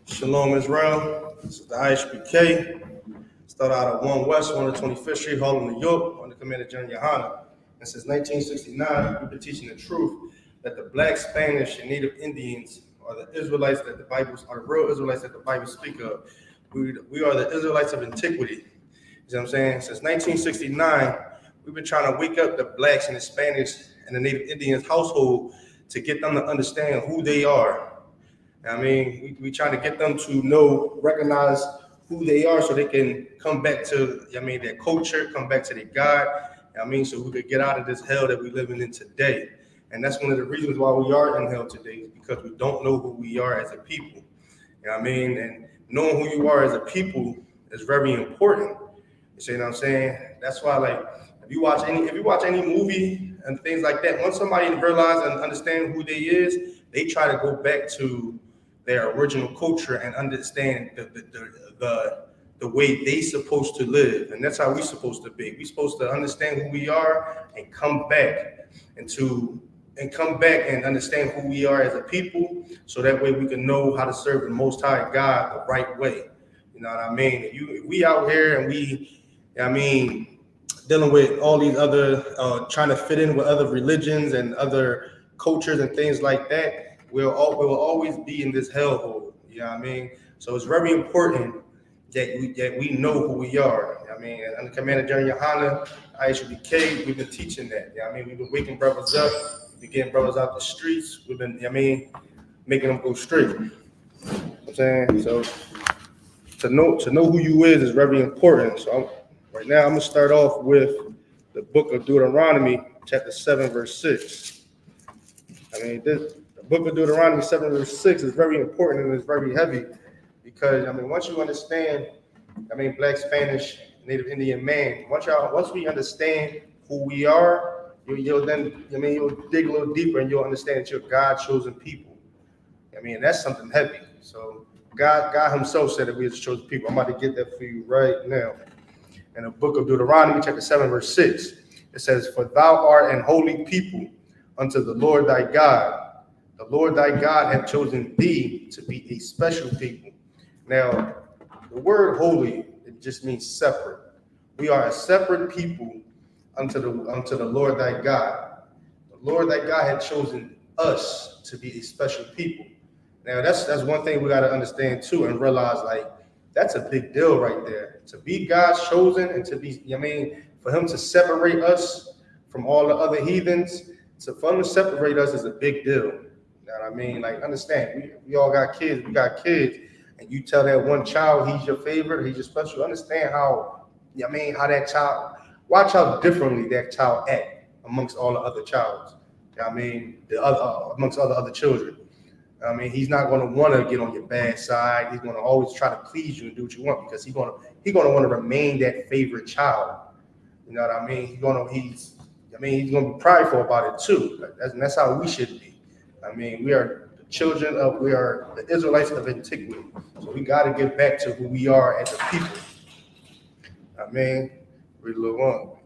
Shalom, Israel. This is the I.S.U.P.K. Start out at 1 West, 125th Street, Harlem, New York, under Commander GEN.YAHANNA. And since 1969, we've been teaching the truth that the Black, Spanish, and Native Indians are the Israelites that the Bible are the real Israelites that the Bible speak of. We are the Israelites of antiquity. You know what I'm saying? Since 1969, we've been trying to wake up the Blacks and the Spanish and the Native Indians household to get them to understand who they are. I mean, we try to get them to recognize who they are so they can come back to, their culture, come back to their God, so we could get out of this hell that we're living in today. And that's one of the reasons why we are in hell today, is because we don't know who we are as a people. And knowing who you are as a people is very important. You see what I'm saying? That's why, like, if you watch any movie and things like that, once somebody realizes and understands who they is, they try to go back to their original culture and understand the way they supposed to live. And that's how we supposed to be. We supposed to understand who we are and come back and understand who we are as a people, so that way we can know how to serve the Most High God the right way. You know what I mean? If we out here and dealing with all these other, trying to fit in with other religions and other cultures and things like that, we will always be in this hellhole. You know what I mean? So it's very important that we know who we are. And under Commander GEN.YAHANNA, I.S.U.P.K, we've been teaching that. We've been waking brothers up, we've been getting brothers out the streets, we've been, making them go straight. You know what I'm saying? So to know who you is very important. So right now I'm gonna start off with the book of Deuteronomy, chapter 7, verse 6. The book of Deuteronomy 7, verse 6 is very important and it's very heavy, because once you understand, Black, Spanish, Native Indian man, once we understand who we are, you'll dig a little deeper and you'll understand that you're God chosen people. That's something heavy. So God himself said that we are the chosen people. I'm about to get that for you right now. In the book of Deuteronomy, chapter 7, verse 6, it says, "For thou art an holy people unto the Lord thy God. The Lord thy God hath chosen thee to be a special people." Now, the word holy, it just means separate. We are a separate people unto the Lord thy God. The Lord thy God had chosen us to be a special people. Now, that's one thing we got to understand too, and realize, like, that's a big deal right there. To be God's chosen and to be, for him to separate us from all the other heathens, for him to separate us is a big deal. You know what I mean? Like, understand, we all got kids, and you tell that one child he's your favorite, he's your special. Understand how that child, watch how differently that child act amongst all the other childs. Amongst all the other children. He's not going to want to get on your bad side. He's going to always try to please you and do what you want, because he's going to want to remain that favorite child. You know what I mean? He's going to be prideful about it too. That's how we should be. We are the Israelites of antiquity. So we got to get back to who we are as a people. Read a little on.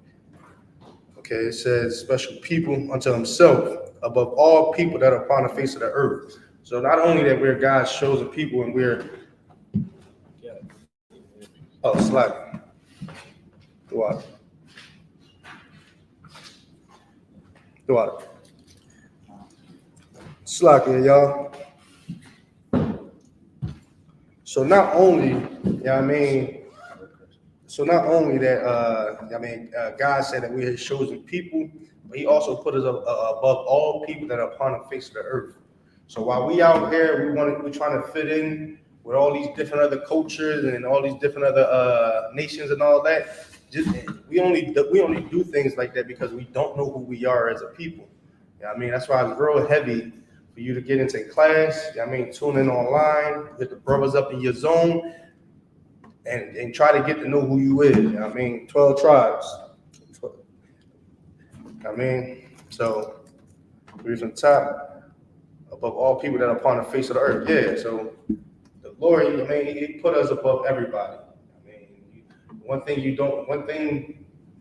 Okay, it says, "Special people unto himself, above all people that are upon the face of the earth." So not only that we're God's chosen people and we're slack. Throughout. Slack here, y'all. So not only, God said that we're his chosen people, but he also put us above all people that are upon the face of the earth. So while we out here, we're trying to fit in with all these different other cultures and all these different other nations and all that. We only do things like that because we don't know who we are as a people. That's why it's real heavy for you to get into class. Tune in online, get the brothers up in your zone, and try to get to know who you is. 12 tribes. So read from top. Above all people that are upon the face of the earth. Yeah, so the Lord, he put us above everybody. One thing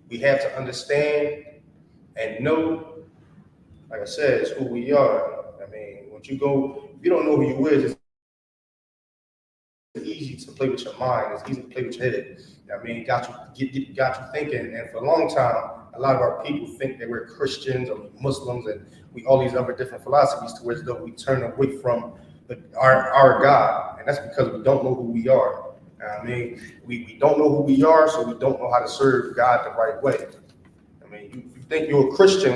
we have to understand and know, like I said, is who we are. Once you don't know who you is, easy to play with your mind. It's easy to play with your head. I mean, got you thinking. And for a long time, a lot of our people think that we're Christians or Muslims and we all these other different philosophies to where we turn away from our God. And that's because we don't know who we are. I mean, we don't know who we are, so we don't know how to serve God the right way. I mean, you think you're a Christian,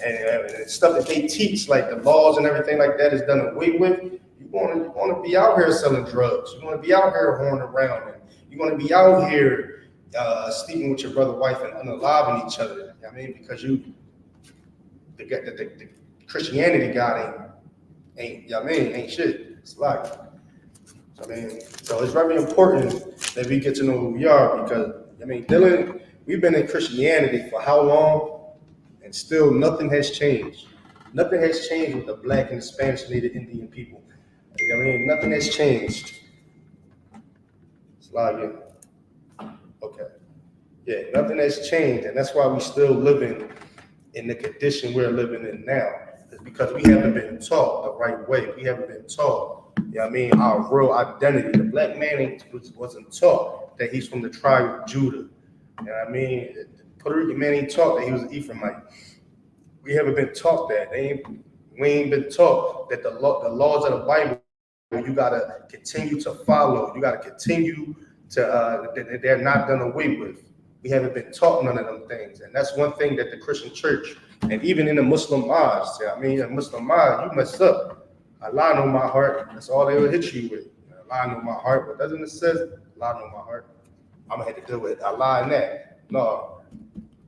and stuff that they teach, like the laws and everything like that, is done away with. You want to be out here selling drugs. You want to be out here whoring around, and you want to be out here sleeping with your brother, wife, and unaliving each other. I mean, because the Christianity God ain't shit. It's like. I mean, so it's very important that we get to know who we are because, I mean, we've been in Christianity for how long? And still nothing has changed. Nothing has changed with the Black and the Spanish and Native Indian people. I mean, nothing has changed. Slide in. Okay. Yeah, nothing has changed. And that's why we're still living in the condition we're living in now. It's because we haven't been taught the right way. We haven't been taught. You know what I mean? Our real identity. The Black man wasn't taught that he's from the tribe of Judah. You know what I mean? The Puerto Rican man ain't taught that he was an Ephraimite. We haven't been taught that. We ain't been taught that the laws of the Bible, you gotta continue to follow. You gotta continue to that they're not done away with. We haven't been taught none of them things. And that's one thing that the Christian church, and even in the Muslim mosques, I mean, in Muslim mosques, you mess up. Allah know my heart. That's all they will hit you with. Allah know my heart. What doesn't it say? Allah know my heart. I'm gonna have to deal with Allah and that. No.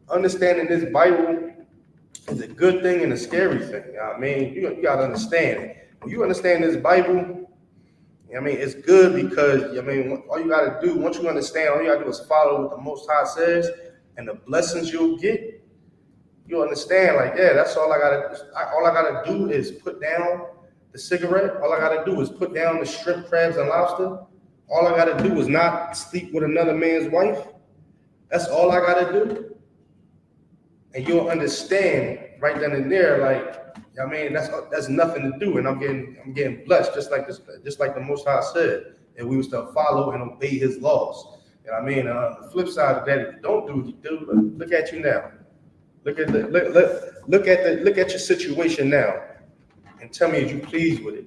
Understanding this Bible is a good thing and a scary thing. You know what I mean? You gotta understand it. When you understand this Bible, you know what I mean, it's good because, I mean, all you gotta do, once you understand, all you gotta do is follow what the Most High says, and the blessings you'll get, you'll understand, like, yeah, that's all I gotta do is put down the cigarette. All I gotta do is put down the shrimp, crabs, and lobster. All I gotta do is not sleep with another man's wife. That's all I gotta do. And you'll understand right then and there, like, I mean, that's nothing to do. And I'm getting blessed, just like the Most High said, and we was to follow and obey His laws. You know what I mean? The flip side of that, if you don't do what you do, look at you now. Look at your situation now. And tell me, are you pleased with it?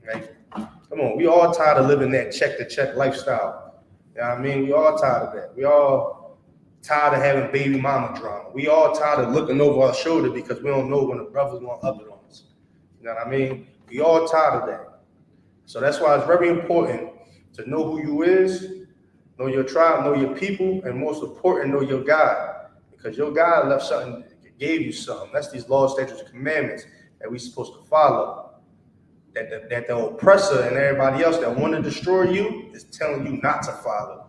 Right? Come on, we all tired of living that check-to-check lifestyle. You know what I mean? We all tired of that. We all tired of having baby mama drama. We all tired of looking over our shoulder because we don't know when the brother's going to up it on us. You know what I mean? We all tired of that. So that's why it's very important to know who you is, know your tribe, know your people, and most important, know your God. Because your God left something, gave you something. That's these laws, statutes, and commandments that we're supposed to follow. That the oppressor and everybody else that want to destroy you is telling you not to follow.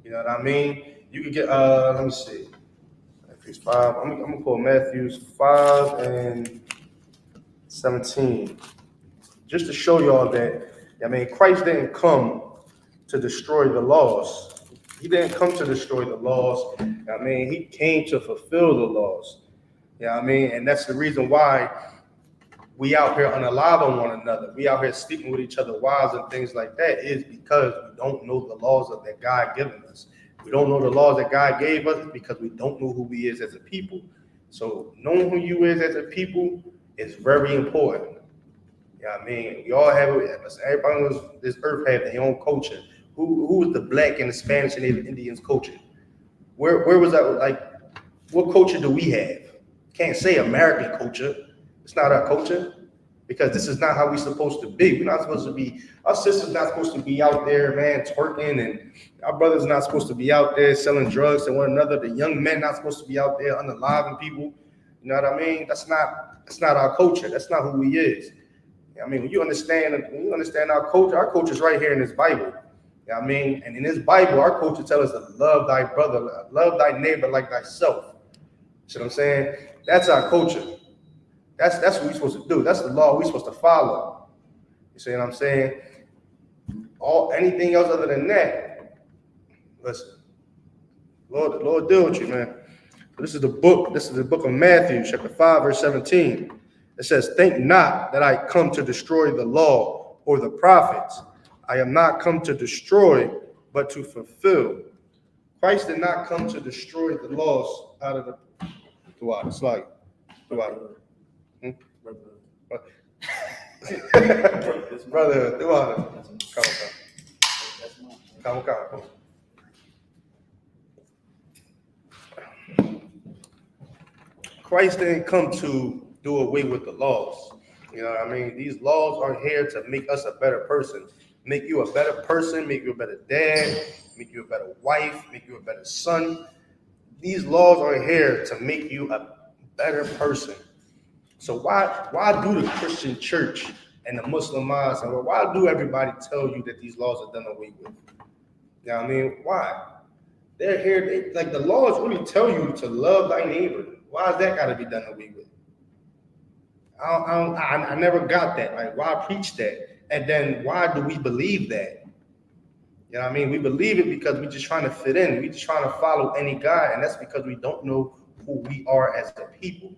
You know what I mean? You could get, let me see. Matthew 5. I'm going to pull Matthew 5 and 17. Just to show y'all that, I mean, Christ didn't come to destroy the laws. He didn't come to destroy the laws. I mean, he came to fulfill the laws. You know what I mean? And that's the reason why we out here unaliving one another. We out here sleeping with each other wives and things like that is because we don't know the laws that God given us. We don't know the laws that God gave us because we don't know who we is as a people. So knowing who you is as a people is very important. You know what I mean? We all have, everybody on this earth have their own culture. Who was the Black and the Spanish and Native Indians culture? Where was that? Like, what culture do we have? Can't say American culture. It's not our culture because this is not how we're supposed to be. We're not supposed to be, our sisters not supposed to be out there, man, twerking, and our brothers not supposed to be out there selling drugs to one another. The young men not supposed to be out there unaliving people. You know what I mean? That's not our culture. That's not who we is. I mean, when you understand our culture is right here in this Bible. You know what I mean? And in this Bible, our culture tells us to love thy brother, love thy neighbor like thyself. See what I'm saying? That's our culture. That's what we're supposed to do. That's the law we're supposed to follow. You see what I'm saying? Anything else other than that, listen. Lord deal with you, man. This is the book of Matthew, chapter 5, verse 17. It says, "Think not that I come to destroy the law or the prophets. I am not come to destroy, but to fulfill. Christ did not come to destroy the laws out of the water. It's like the water. Brother, the water. Come. Christ didn't come to do away with the laws. You know what I mean? These laws are here to make us a better person. Make you a better person, make you a better dad, make you a better wife, make you a better son. These laws are here to make you a better person. So why do the Christian church and the Muslim mosques, why do everybody tell you that these laws are done away with? You know what I mean? Why? They're here, like the laws really tell you to love thy neighbor. Why is that got to be done away with? I never got that. Like, why preach that? And then why do we believe that? You know what I mean? We believe it because we're just trying to fit in. We're just trying to follow any guy, and that's because we don't know who we are as a people.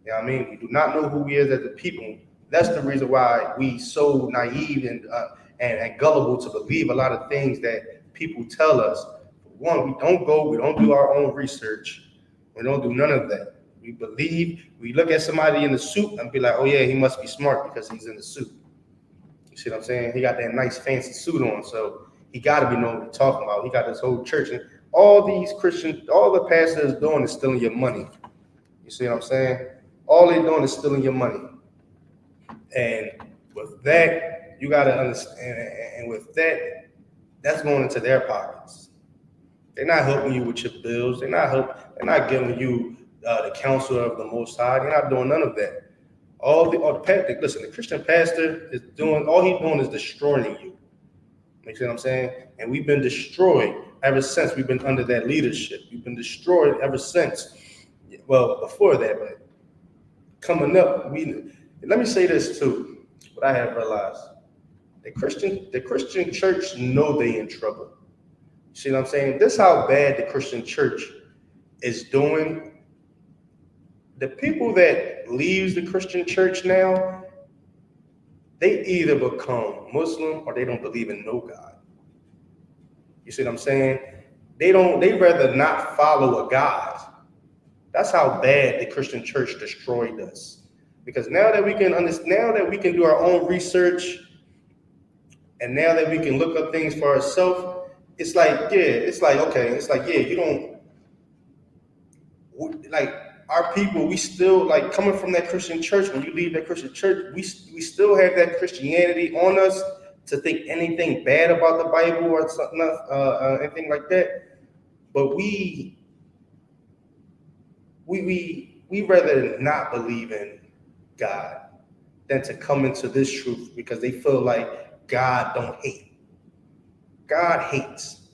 You know what I mean? We do not know who we is as a people. That's the reason why we so naive and gullible to believe a lot of things that people tell us. One, we don't do our own research. We don't do none of that. We believe, we look at somebody in the suit and be like, oh yeah, he must be smart because he's in the suit. You see what I'm saying? He got that nice fancy suit on, so he got to be knowing what he's talking about. He got this whole church. And all these Christians, all the pastors doing is stealing your money. You see what I'm saying? All they're doing is stealing your money. And with that, you got to understand, and with that, that's going into their pockets. They're not helping you with your bills. They're not giving you the counsel of the Most High. They're not doing none of that. Listen, the Christian pastor is doing, all he's doing is destroying you. You see what I'm saying? And we've been destroyed ever since we've been under that leadership. We've been destroyed ever since. Well, before that, but coming up, let me say this too, what I have realized. The Christian church know they in trouble. You see what I'm saying? This is how bad the Christian church is doing. The people that leaves the Christian church now, they either become Muslim or they don't believe in no God. You see what I'm saying? They rather not follow a God. That's how bad the Christian church destroyed us. Because now that we can do our own research, and now that we can look up things for ourselves, it's like, you don't, like, our people, we still, like, coming from that Christian church, when you leave that Christian church, we still have that Christianity on us to think anything bad about the Bible or something, anything like that. But we rather not believe in God than to come into this truth because they feel like God don't hate. God hates.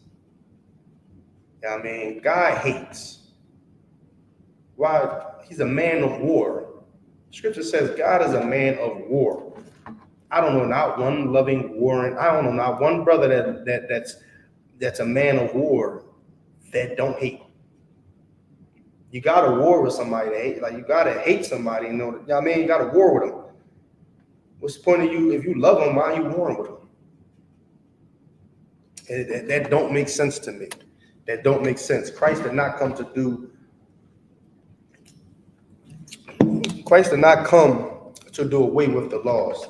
You know what I mean? God hates. Why? He's a man of war. Scripture says God is a man of war. I don't know not one loving warring. I don't know not one brother that's a man of war that don't hate. You got to war with somebody to hate. Like, you got to hate somebody. You know what I mean? You got to war with them. What's the point of you? If you love them, why are you warring with them? That don't make sense to me. That don't make sense. Christ did not come to do away with the laws.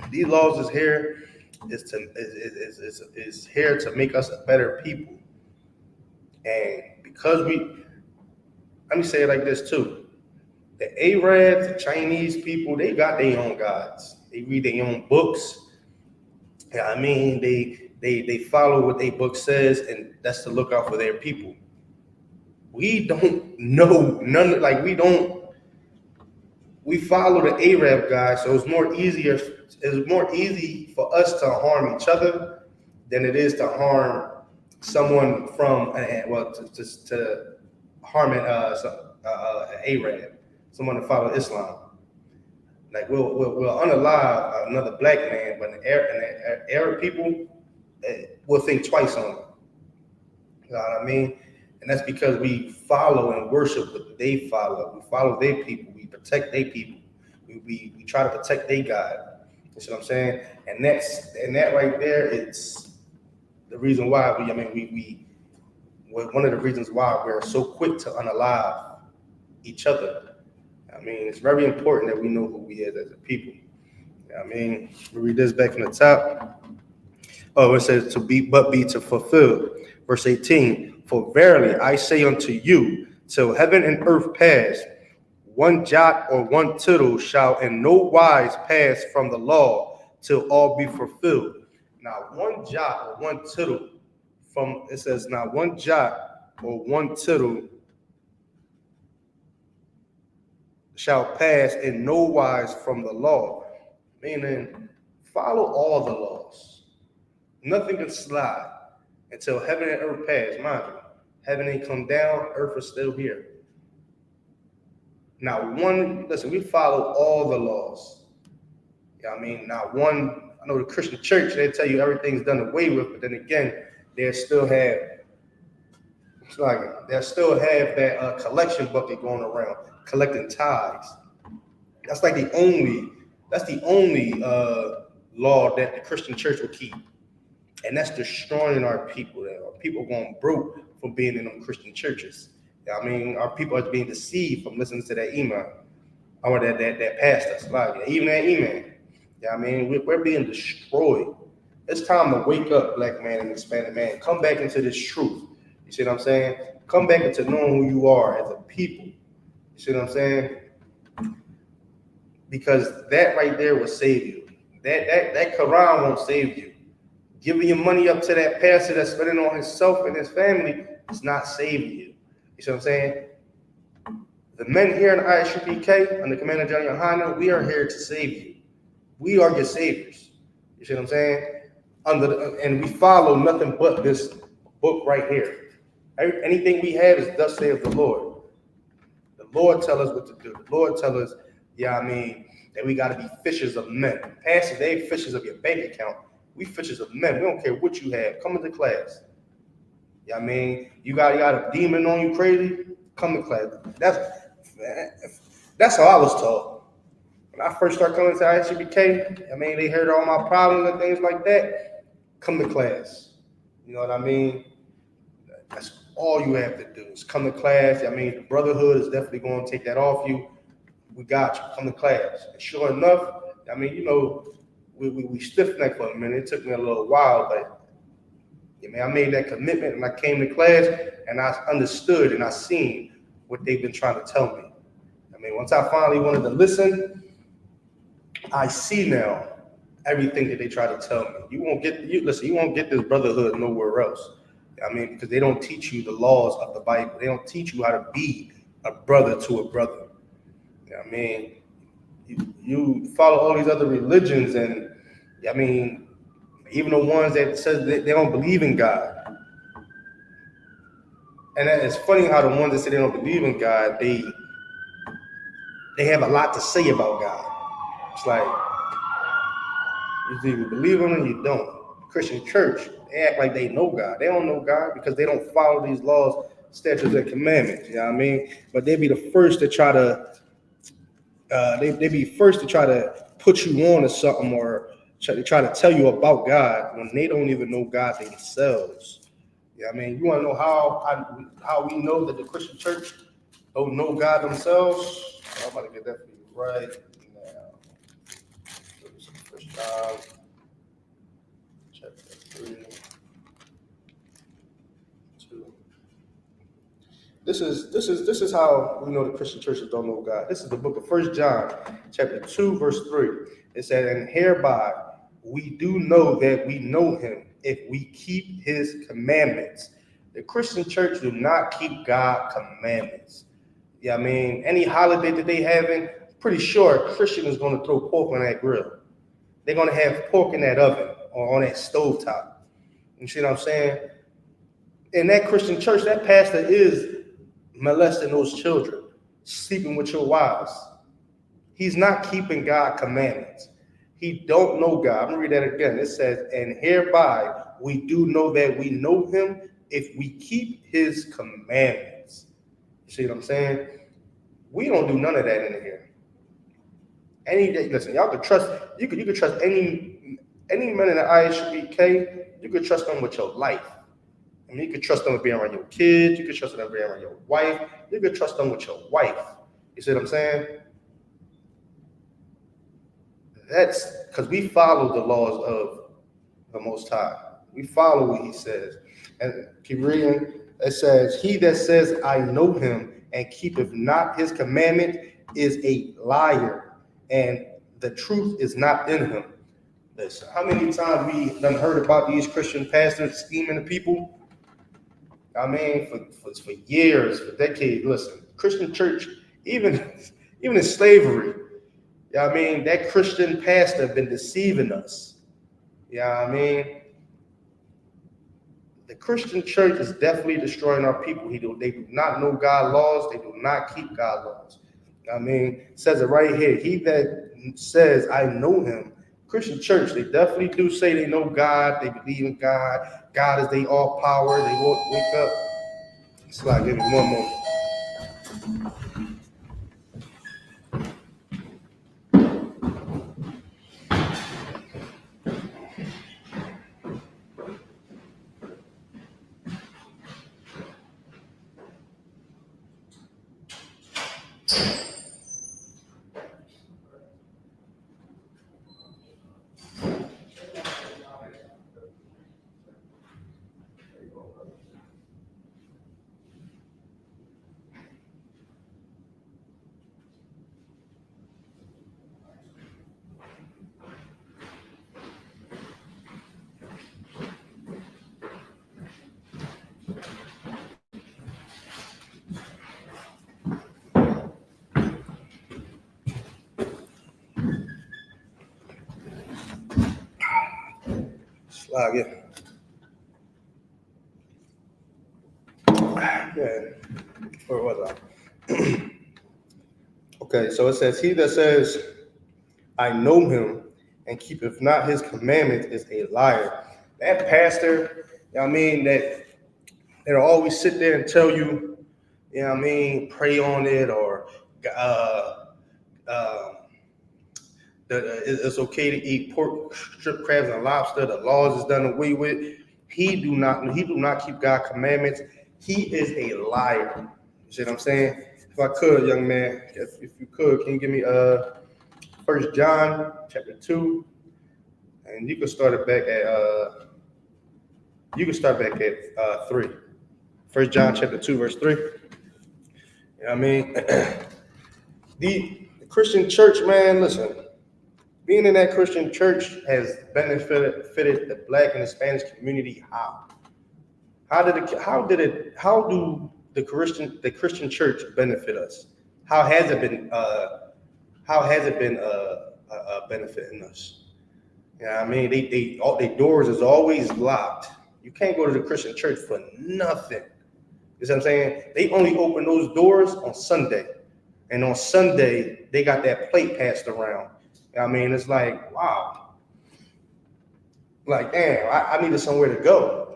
These laws is here is here to make us a better people. And because let me say it like this too. The Arabs, the Chinese people, they got their own gods. They read their own books. Yeah, I mean, they follow what their book says, and that's to look out for their people. We don't know none. Like, we follow the Arab guy, so it's more easy for us to harm each other than it is to harm someone from to harm an Arab, someone to follow Islam. Like, we'll unalive another black man, but an Arab people will think twice on it. You know what I mean? And that's because we follow and worship what they follow. We follow their people. We protect their people. We try to protect their God. You see what I'm saying? And that right there, it's the reason why one of the reasons why we're so quick to unalive each other. I mean, it's very important that we know who we is as a people. I mean, we read this back from the top. Oh, it says to fulfill. Verse 18, for verily I say unto you, till heaven and earth pass, one jot or one tittle shall in no wise pass from the law till all be fulfilled. Now, one jot or one tittle it says, now one jot or one tittle shall pass in no wise from the law. Meaning, follow all the laws. Nothing can slide until heaven and earth pass. Mind you, heaven ain't come down, earth is still here. Now, we follow all the laws. Yeah, I mean, not one. I know the Christian church, they tell you everything's done away with, but then again, they still have that collection bucket going around, collecting tithes. That's the only law that the Christian church will keep. And that's destroying our people. Our people going broke from being in them Christian churches. I mean, our people are being deceived from listening to that email, or that pastor, even that email. I mean, we're being destroyed. It's time to wake up, black man and Hispanic man. Come back into this truth. You see what I'm saying? Come back into knowing who you are as a people. You see what I'm saying? Because that right there will save you. That Quran won't save you. Giving your money up to that pastor that's spending on himself and his family is not saving you. You see what I'm saying? The men here in I.S.U.P.K, under Commander GEN.YAHANNA, we are here to save you. We are your saviors. You see what I'm saying? And we follow nothing but this book right here. Anything we have is thus saith the Lord. The Lord tell us what to do. The Lord tell us, that we got to be fishers of men. Pastor, they ain't fishers of your bank account. We fishers of men. We don't care what you have. Come into class. You got a demon on you crazy? Come to class. That's how I was taught. When I first started coming to I.S.U.P.K, they heard all my problems and things like that. Come to class. You know what I mean? That's all you have to do is come to class. The brotherhood is definitely going to take that off you. We got you. Come to class. And sure enough, we stiff-necked for a minute. It took me a little while, but I made that commitment and I came to class and I understood and I seen what they've been trying to tell me. Once I finally wanted to listen, I see now everything that they try to tell me. You won't get this brotherhood nowhere else. Because they don't teach you the laws of the Bible. They don't teach you how to be a brother to a brother. You follow all these other religions, and even the ones that says they don't believe in God. And it's funny how the ones that say they don't believe in God, they have a lot to say about God. It's like you either believe in him or you don't. Christian church, they act like they know God. They don't know God because they don't follow these laws, statutes, and commandments. You know what I mean? But they be the first to try to put you on to something or try to tell you about God when they don't even know God themselves. You want to know how we know that the Christian church don't know God themselves? I'm about to get that for you right now. First John, chapter 3, 2. This is how we know the Christian churches don't know God. This is the book of 1 John, chapter 2, verse 3. It said, and hereby we do know that we know him if we keep his commandments. The Christian church do not keep God's commandments. Any holiday that they having, pretty sure a Christian is going to throw pork on that grill. They're going to have pork in that oven or on that stovetop. You see what I'm saying? In that Christian church, that pastor is molesting those children, sleeping with your wives. He's not keeping God's commandments. He don't know God. I'm going to read that again. It says, and hereby we do know that we know him if we keep his commandments. You see what I'm saying? We don't do none of that in here. Any day, listen, y'all could trust. You could trust any man in the I.S.U.P.K. You could trust them with your life. I mean, you could trust them with being around your kids. You could trust them with being around your wife. You could trust them with your wife. You see what I'm saying? That's because we follow the laws of the Most High. We follow what He says. And keep reading. It says, "He that says, I know Him, and keepeth not His commandment, is a liar, and the truth is not in him." Listen, how many times we done heard about these Christian pastors scheming the people? I mean, for years, for decades. Listen, Christian church, even in slavery, yeah, I mean, that Christian pastor been deceiving us. Yeah, I mean, the Christian church is definitely destroying our people. They do not know God's laws. They do not keep God's laws. I mean, it says it right here. He that says, I know Him. Christian church, they definitely do say they know God. They believe in God. God is their all power. They won't wake up. It's like, give me one moment. Slide, yeah. Yeah. Where was I? Okay, so it says, he that says, I know Him, and keepeth not His commandments, is a liar. That pastor, you know what I mean, that'll always sit there and tell you, you know what I mean, pray on it, or it's okay to eat pork, strip crabs, and lobster. The laws is done away with. He do not keep God's commandments. He is a liar. You see what I'm saying? If I could, young man, if you could, can you give me 1 John chapter 2, and you can start it back at 3. 1 John chapter 2 verse 3. You know what I mean? The Christian church, man, listen. Being in that Christian church has benefited the Black and Hispanic community. How do the Christian church benefit us? How has it been benefiting us? You know what I mean? Their doors is always locked. You can't go to the Christian church for nothing. You see what I'm saying? They only open those doors on Sunday. And on Sunday, they got that plate passed around. I mean, it's like, wow. Like, damn, I needed somewhere to go.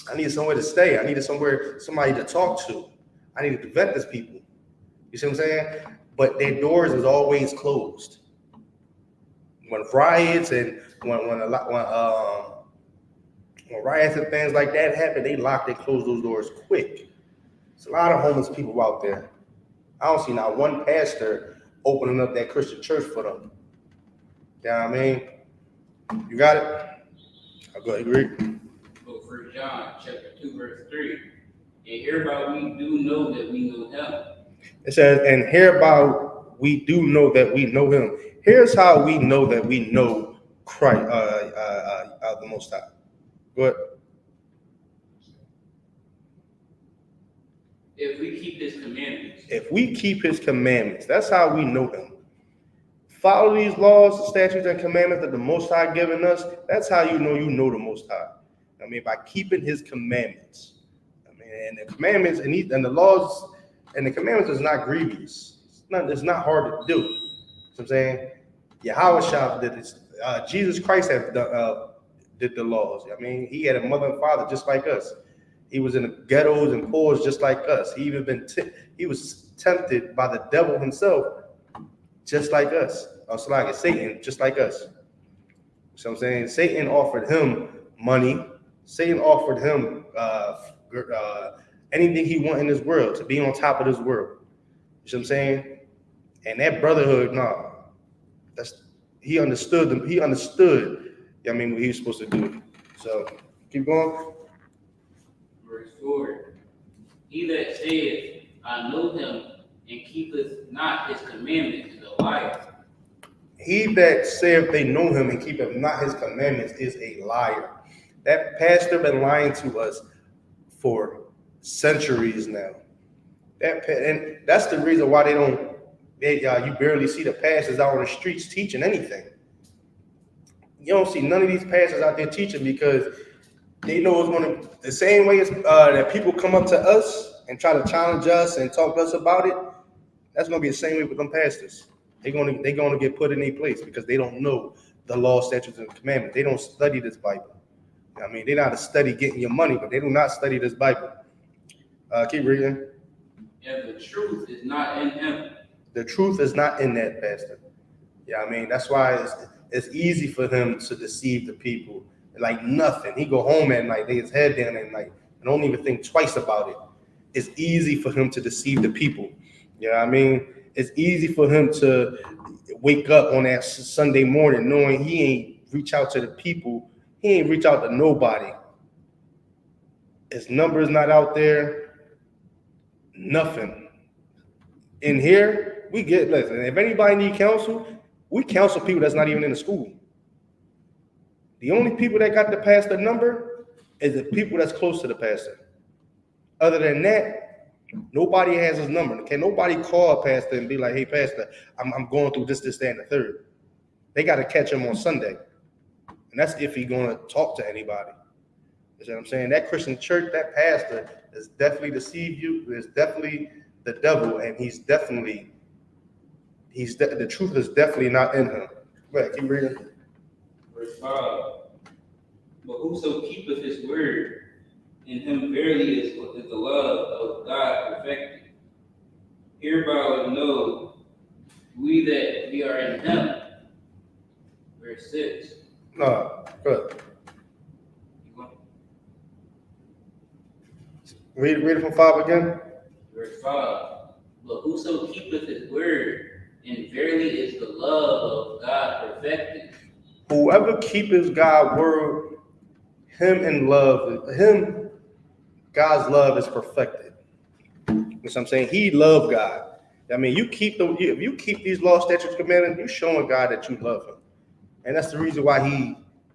I needed somewhere to stay. I needed somebody to talk to. I needed to vet this people. You see what I'm saying? But their doors is always closed. When riots and when riots and things like that happen, they close those doors quick. There's a lot of homeless people out there. I don't see not one pastor opening up that Christian church for them. You know what I mean? You got it? I'll go ahead and read. Book 1 John chapter 2 verse 3. And hereby we do know that we know Him. It says, and hereby we do know that we know Him. Here's how we know that we know Christ, the Most High. Go ahead. If we keep His commandments. If we keep His commandments, that's how we know Him. Follow these laws, statutes, and commandments that the Most High given us. That's how you know the Most High. I mean, by keeping His commandments. I mean, and the commandments and the laws and the commandments is not grievous. It's not hard to do. You know what I'm saying? Yahweh did this. Jesus Christ did the laws. I mean, He had a mother and father just like us. He was in the ghettos and poors just like us. He was tempted by the devil himself just like us. Also, like Satan, just like us. So I'm saying Satan offered him money. Satan offered him anything he want in this world, to be on top of this world. You see what I'm saying? And that brotherhood, nah, that's he understood them. He understood. I mean, what he was supposed to do. So keep going. Verse 4. He that saith, I know him, and keepeth not his commandments is a liar. He that saith they know him and keepeth not his commandments is a liar. That pastor been lying to us for centuries now. And that's the reason why you barely see the pastors out on the streets teaching anything. You don't see none of these pastors out there teaching because they know it's going to, the same way as that people come up to us and try to challenge us and talk to us about it, that's going to be the same way with them pastors. They're going to get put in their place because they don't know the law, statutes, and commandments. They don't study this Bible. I mean, they know how to study getting your money, but they do not study this Bible. Keep reading. And the truth is not in him. The truth is not in that pastor. Yeah, I mean, that's why it's easy for him to deceive the people. Like nothing. He go home at night, lay his head down at night, and don't even think twice about it. It's easy for him to deceive the people. You know what I mean? It's easy for him to wake up on that Sunday morning knowing he ain't reach out to the people. He ain't reach out to nobody. His number's not out there. Nothing. In here, listen, if anybody need counsel, we counsel people that's not even in the school. The only people that got the pastor number is the people that's close to the pastor. Other than that, nobody has his number. Can nobody call a pastor and be like, hey, pastor, I'm going through this, that, and the third. They got to catch him on Sunday. And that's if he's going to talk to anybody. You see what I'm saying? That Christian church, that pastor is definitely deceived you. There's definitely the devil, and the truth is definitely not in him. Go ahead, keep reading. Verse 5. But whoso keepeth his word, in him verily is the love of God perfected. Hereby we know we that we are in him. Verse 6. No, good. Read it from 5 again. Verse 5. But whoso keepeth his word, and verily is the love of God perfected. Whoever keepeth God's word, God's love is perfected. You know what I'm saying? He loved God. I mean, if you keep these law, statutes, commandments, you're showing God that you love him. And that's the reason why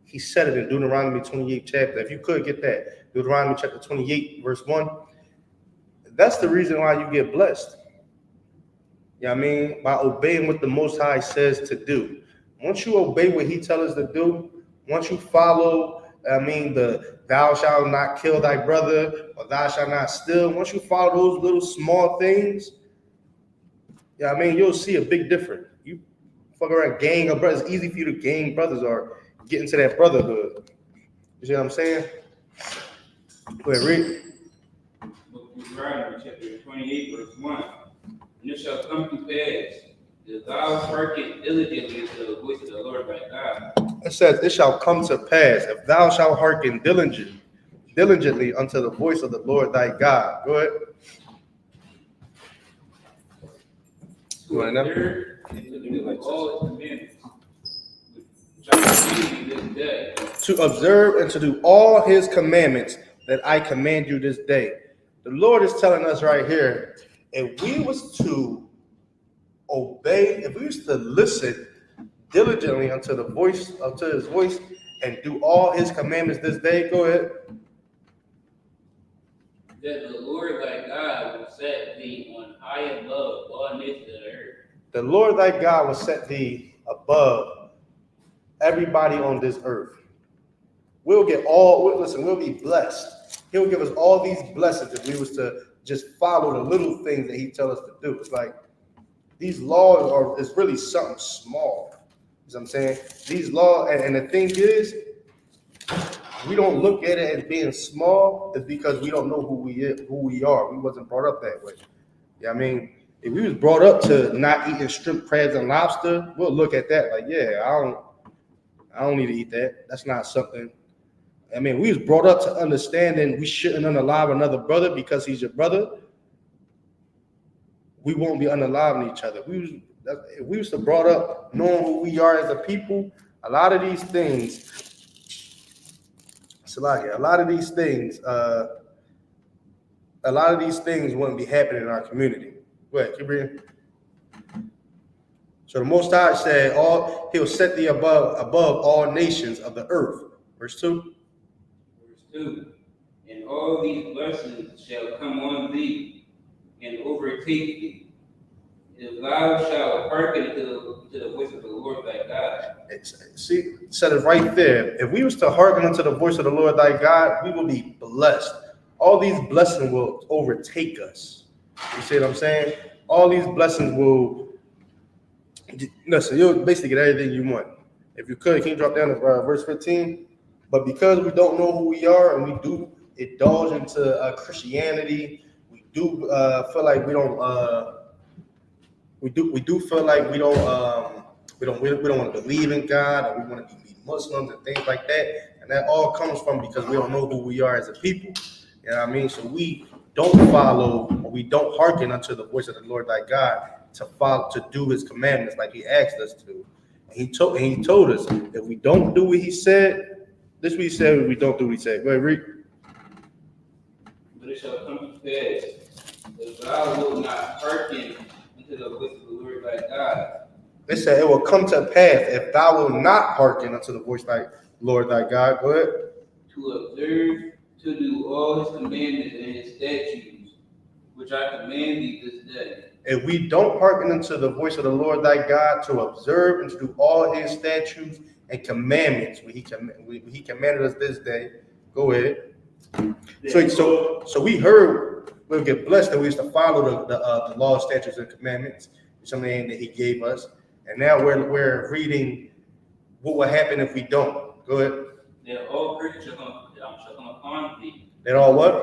he said it in Deuteronomy 28 chapter. If you could get that, Deuteronomy chapter 28, verse 1. That's the reason why you get blessed. You know what I mean? By obeying what the Most High says to do. Once you obey what he tells us to do, once you follow, the thou shalt not kill thy brother, or thou shalt not steal, once you follow those little small things, you know what I mean, you'll see a big difference. You fuck around gang of brothers, it's easy for you to gang brothers or get into that brotherhood. You see what I'm saying? Go ahead, read. Book of Deuteronomy chapter 28, verse 1. And it shall come to pass, if thou hearken diligently to the voice of the Lord thy God. It says, it shall come to pass, if thou shalt hearken diligently unto the voice of the Lord thy God. Go ahead. To observe and to do all his commandments, which I command you this day. To observe and to do all his commandments that I command you this day. The Lord is telling us right here, if we was to obey, if we was to listen diligently unto his voice, and do all his commandments this day, go ahead. That the Lord thy God will set thee on high above all nations of the earth. The Lord thy God will set thee above everybody on this earth. We'll be blessed. He'll give us all these blessings if we was to just follow the little things that he tells us to do. It's like these laws it's really something small. You know what I'm saying? These laws, and the thing is, we don't look at it as being small. It's because we don't know who we are. We wasn't brought up that way. Yeah, I mean, If we was brought up to not eating shrimp, crabs, and lobster, we'll look at that like, yeah, I don't need to eat that. That's not something. I mean, we was brought up to understanding we shouldn't unalive another brother because he's your brother. We won't be unaliving each other. If we was to brought up knowing who we are as a people, a lot of these things, Salakia, a lot of these things wouldn't be happening in our community. Go ahead, keep reading. So the Most High said, He'll set thee above all nations of the earth. Verse 2. Verse 2. And all these blessings shall come on thee and overtake thee, if thou shalt hearken to the voice of the Lord thy God. See, said it right there. If we was to hearken unto the voice of the Lord thy God, we will be blessed. All these blessings will overtake us. You see what I'm saying? All these blessings will. Listen, you'll basically get everything you want. If you could, can you drop down to verse 15? But because we don't know who we are and we do indulge into Christianity, we do feel like we don't. We do feel like we don't want to believe in God, or we want to be Muslims and things like that. And that all comes from because we don't know who we are as a people. You know what I mean? So we don't follow, or we don't hearken unto the voice of the Lord thy God to do his commandments like he asked us to. And he told us if we don't do what he said, this is what he said, if we don't do what he said. Go ahead, read. But it shall come to pass, if thou wilt not hearken unto the voice of the Lord thy God. It said it will come to pass if thou wilt not hearken unto the voice of thy Lord thy God. Go ahead. To observe, to do all his commandments and his statutes, which I command thee this day. If we don't hearken unto the voice of the Lord thy God to observe and to do all his statutes and commandments, when he commanded us this day, go ahead. So we heard we'll get blessed that we used to follow the law, statutes, and commandments, something that he gave us. And now we're reading what will happen if we don't. Go ahead. That all curses shall come upon thee. That all what?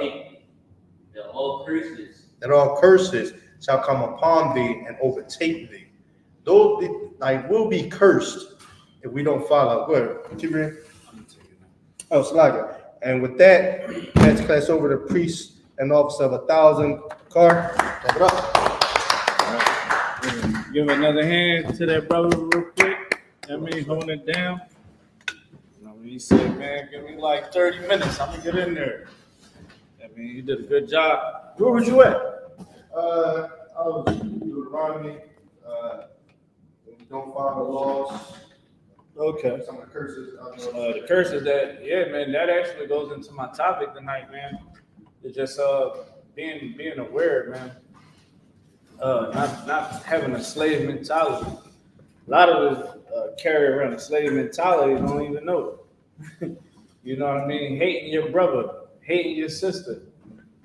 That all curses. That all curses shall come upon thee and overtake thee. Those will be cursed if we don't follow. Go ahead. Keep reading. Oh, Slaga. And with that, let's class over the priest and officer of 1,000. Car, wrap it up. Right. Give another hand to that brother real quick. I mean, holding it down. He said, man, give me like 30 minutes. I'm going to get in there. I mean, you did a good job. Where was you at? I was Deuteronomy. We don't follow the laws. Okay. Some of the curses. The curses that, yeah, man, that actually goes into my topic tonight, man. It's just being aware, man. Not having a slave mentality. A lot of us carry around a slave mentality and don't even know it. You know what I mean? Hating your brother, hating your sister,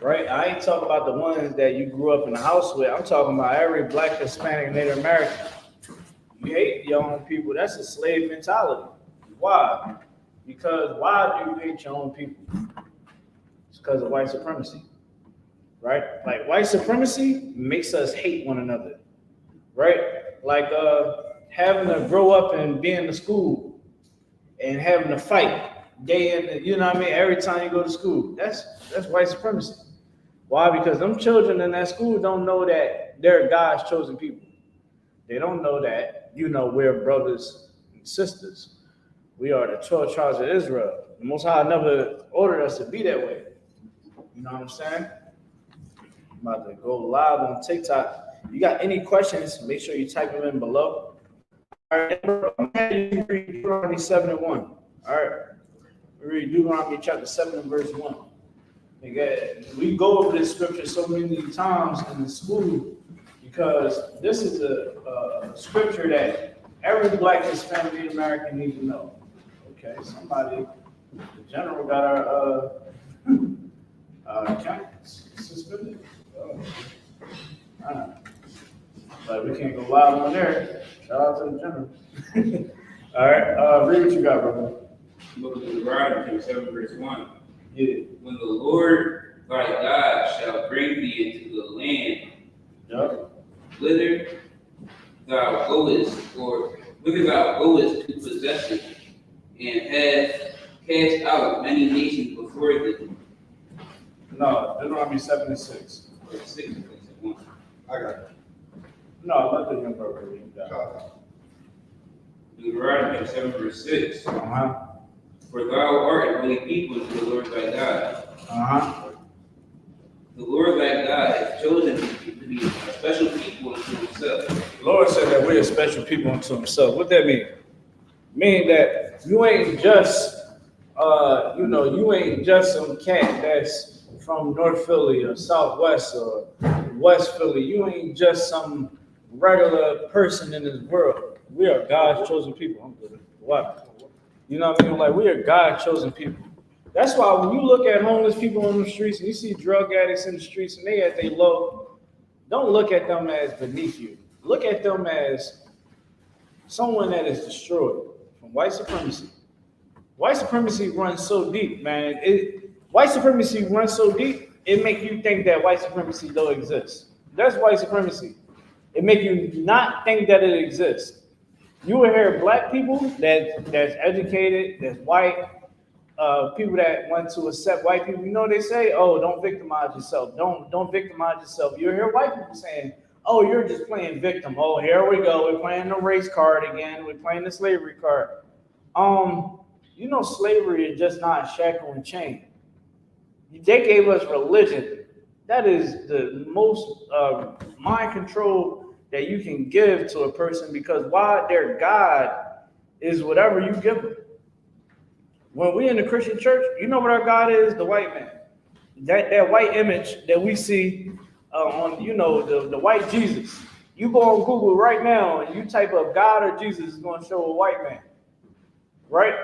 right? I ain't talking about the ones that you grew up in the house with. I'm talking about every Black, Hispanic, Native American. You hate your own people. That's a slave mentality. Why? Because why do you hate your own people? It's because of white supremacy, right? Like white supremacy makes us hate one another, right? Like having to grow up and be in the school and having to fight day in, you know what I mean? Every time you go to school, that's white supremacy. Why? Because them children in that school don't know that they're God's chosen people. They don't know that, we're brothers and sisters. We are the 12 tribes of Israel. The Most High never ordered us to be that way. You know what I'm saying? I'm about to go live on TikTok. You got any questions, make sure you type them in below. All right, I'm going to read Deuteronomy 7 and 1. All right, we read Deuteronomy chapter 7 and verse 1. Again, we go over this scripture so many times in the school because this is a scripture that every Black, Hispanic, Native American needs to know. Okay, somebody, the general got our account suspended. But we can't go live on there. Shout out to the general. All right, read what you got, brother. Book of Deuteronomy 7 verse 1. Yeah. When the Lord thy God shall bring thee into the land, Yep. whither thou goest, or whither thou goest to possess it, and have cast out many nations before thee. No, Deuteronomy 7:6. Or 6, I think, so 1. I got it. No, let the young brother read that. Deuteronomy 7, verse 6. Uh-huh. For thou art a holy people to the Lord thy God. Uh-huh. The Lord thy God hath chosen thee to be a special people unto himself. The Lord said that we're a special people unto himself. What that mean? Meaning that you ain't just you ain't just some cat that's from North Philly or Southwest or West Philly. You ain't just some regular person in this world. We are God's chosen people. I'm good. What? You know what I mean? Like, we are God's chosen people. That's why when you look at homeless people on the streets and you see drug addicts in the streets and they at their low, don't look at them as beneath you. Look at them as someone that is destroyed from white supremacy. White supremacy runs so deep, man. White supremacy runs so deep, it makes you think that white supremacy don't exist. That's white supremacy. It makes you not think that it exists. You will hear black people that's educated, that's white, people that want to accept white people. You know they say, "Oh, don't victimize yourself. Don't victimize yourself." You hear white people saying, "Oh, you're just playing victim. Oh, here we go. We're playing the race card again. We're playing the slavery card." You know, slavery is just not shackle and chain. They gave us religion. That is the most mind control that you can give to a person, because why? Their God is whatever you give them. When we in the Christian church, you know what our God is? The white man. That white image that we see on, the white Jesus. You go on Google right now and you type up God or Jesus, is going to show a white man. Right?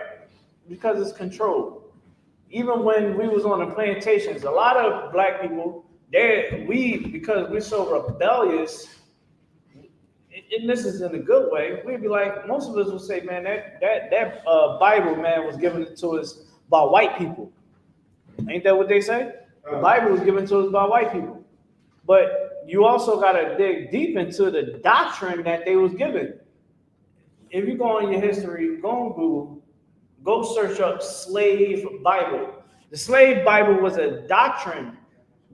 Because it's controlled. Even when we was on the plantations, a lot of black people, because we're so rebellious, and this is in a good way, we'd be like, most of us would say, man, that Bible, man, was given to us by white people. Ain't that what they say? The Bible was given to us by white people. But you also got to dig deep into the doctrine that they was given. If you go on your history, go on Google, go search up slave Bible. The slave Bible was a doctrine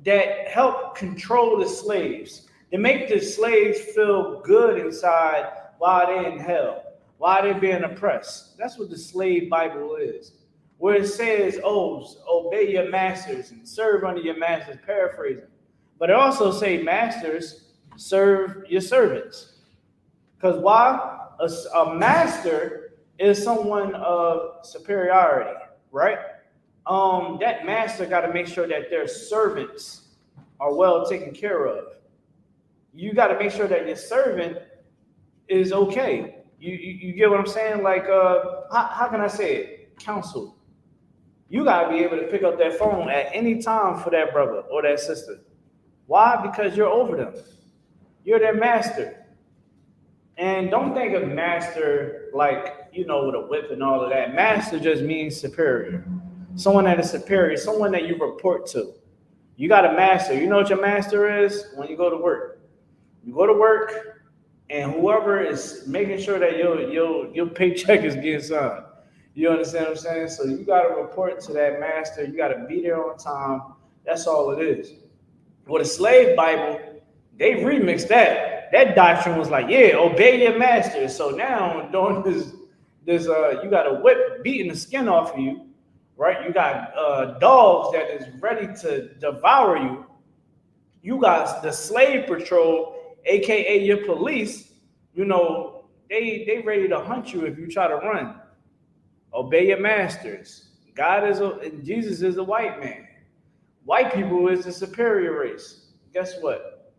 that helped control the slaves. To make the slaves feel good inside while they're in hell, while they're being oppressed. That's what the slave Bible is. Where it says, "Oh, obey your masters and serve under your masters," paraphrasing. But it also say, "Masters, serve your servants." Because why? A master is someone of superiority, right? That master got to make sure that their servants are well taken care of. You got to make sure that your servant is okay. You get what I'm saying? Like, how can I say it? Counsel. You got to be able to pick up that phone at any time for that brother or that sister. Why? Because you're over them. You're their master. And don't think of master like, with a whip and all of that. Master just means superior. Someone that is superior, someone that you report to. You got a master. You know what your master is? When you go to work. You go to work, and whoever is making sure that your paycheck is getting signed. You understand what I'm saying? So you got to report to that master. You got to be there on time. That's all it is. With a slave Bible, they remixed that. That doctrine was like, yeah, obey your master. So now, during this you got a whip beating the skin off of you, right? You got dogs that is ready to devour you. You got the slave patrol, aka your police, they ready to hunt you if you try to run. Obey your masters. Jesus is a white man. White people is the superior race. Guess what?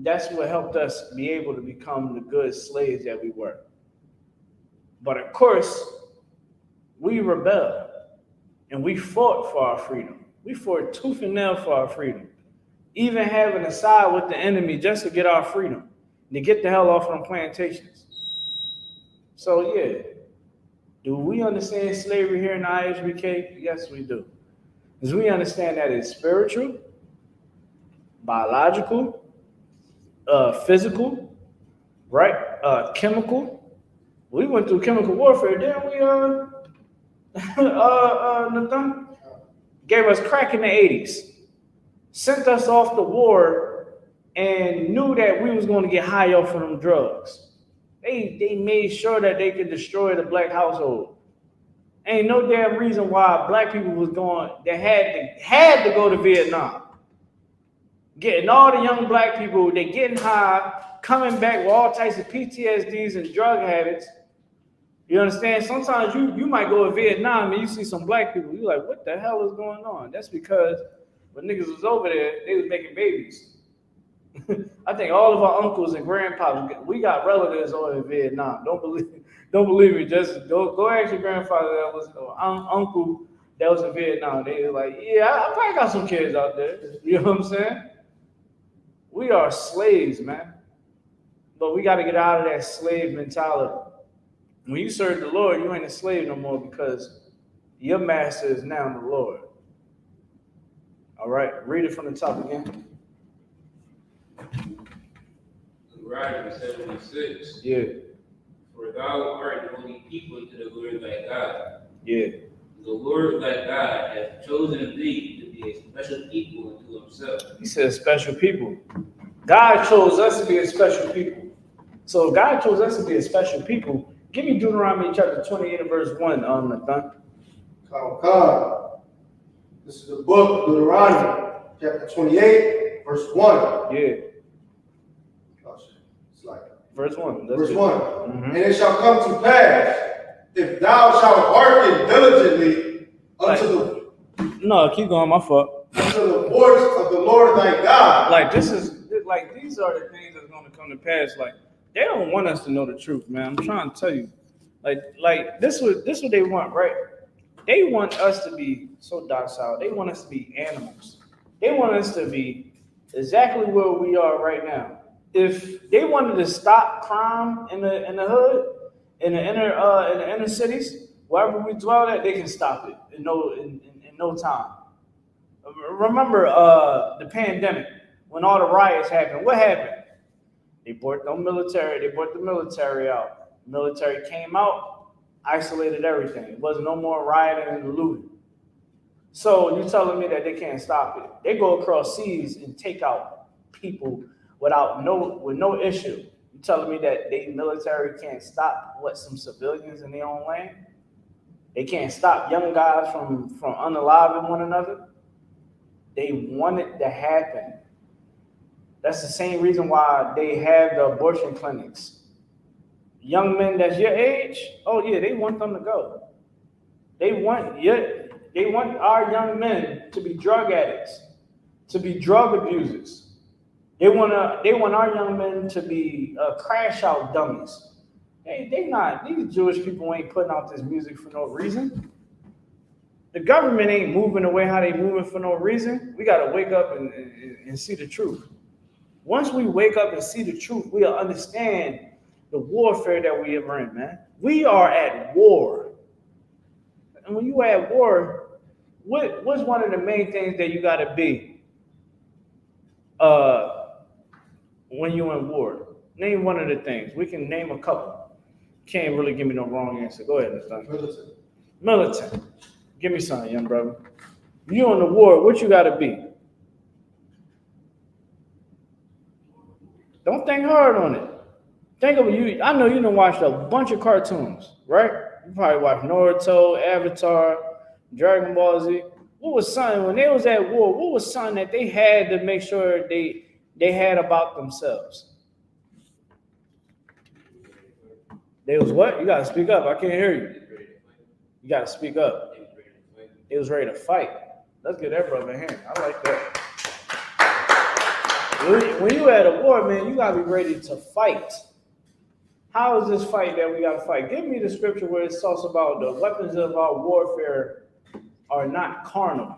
That's what helped us be able to become the good slaves that we were. But of course, we rebelled and we fought for our freedom. We fought tooth and nail for our freedom. Even having to side with the enemy just to get our freedom, to get the hell off from plantations. So yeah, do we understand slavery here in the I.S.U.P.K? Yes, we do. Because we understand that it's spiritual, biological, physical, right? Chemical. We went through chemical warfare, didn't we? Nathan gave us crack in the 80s, sent us off to war, and knew that we was going to get high off of them drugs. They made sure that they could destroy the black household. Ain't no damn reason why black people was going. They had to go to Vietnam. Getting all the young black people, they getting high, coming back with all types of PTSDs and drug habits. You understand? Sometimes you might go to Vietnam and you see some black people. You're like, what the hell is going on? That's because when niggas was over there, they was making babies. I think all of our uncles and grandpas, we got relatives over in Vietnam. Don't believe me. Just go ask your grandfather that was uncle that was in Vietnam. They were like, yeah, I probably got some kids out there. You know what I'm saying? We are slaves, man. But we got to get out of that slave mentality. When you serve the Lord, you ain't a slave no more because your master is now the Lord. All right, read it from the top again. Right, 76. Yeah. For thou art the only people to the Lord thy God. Yeah. The Lord thy God hath chosen thee to be a special people unto himself. He said special people. God chose us to be a special people. So if God chose us to be a special people, give me Deuteronomy chapter 28 and verse 1, Nathan. Come. This is the book of Deuteronomy, chapter 28, verse 1. Yeah. It's like Verse 1. verse 1. Mm-hmm. And it shall come to pass, if thou shalt hearken diligently unto No, keep going, my fault. unto the voice of the Lord thy God. Like these are the things that's gonna come to pass. Like they don't want us to know the truth, man. I'm trying to tell you. Like this what they want, right? They want us to be so docile. They want us to be animals. They want us to be exactly where we are right now. If they wanted to stop crime in the hood, in the inner cities, wherever we dwell at, they can stop it in no time. Remember the pandemic when all the riots happened. What happened? They brought the military out. The military came out, isolated everything. It wasn't no more rioting and looting. So you telling me that they can't stop it? They go across seas and take out people with no issue. You telling me that the military can't stop some civilians in their own land? They can't stop young guys from unaliving one another? They want it to happen. That's the same reason why they have the abortion clinics. Young men that's your age, oh yeah, they want them to go. They want our young men to be drug addicts, to be drug abusers. They want our young men to be crash out dummies. These Jewish people ain't putting out this music for no reason. The government ain't moving the way how they moving for no reason. We got to wake up and see the truth. Once we wake up and see the truth, we'll understand the warfare that we are in, man. We are at war. And when you are at war, what's one of the main things that you got to be when you're in war? Name one of the things. We can name a couple. Can't really give me no wrong answer. Go ahead, Mr. Militant. Give me something, young brother. You in the war, what you got to be? Don't think hard on it. Think of you. I know you done watched a bunch of cartoons, right? You probably watched Naruto, Avatar, Dragon Ball Z. What was something when they was at war? What was something that they had to make sure they had about themselves? They was what? You gotta speak up. I can't hear you. You gotta speak up. They was ready to fight. Let's get that brother a hand. I like that. When you at a war, man, you gotta be ready to fight. How is this fight that we gotta fight? Give me the scripture where it talks about the weapons of our warfare are not carnal.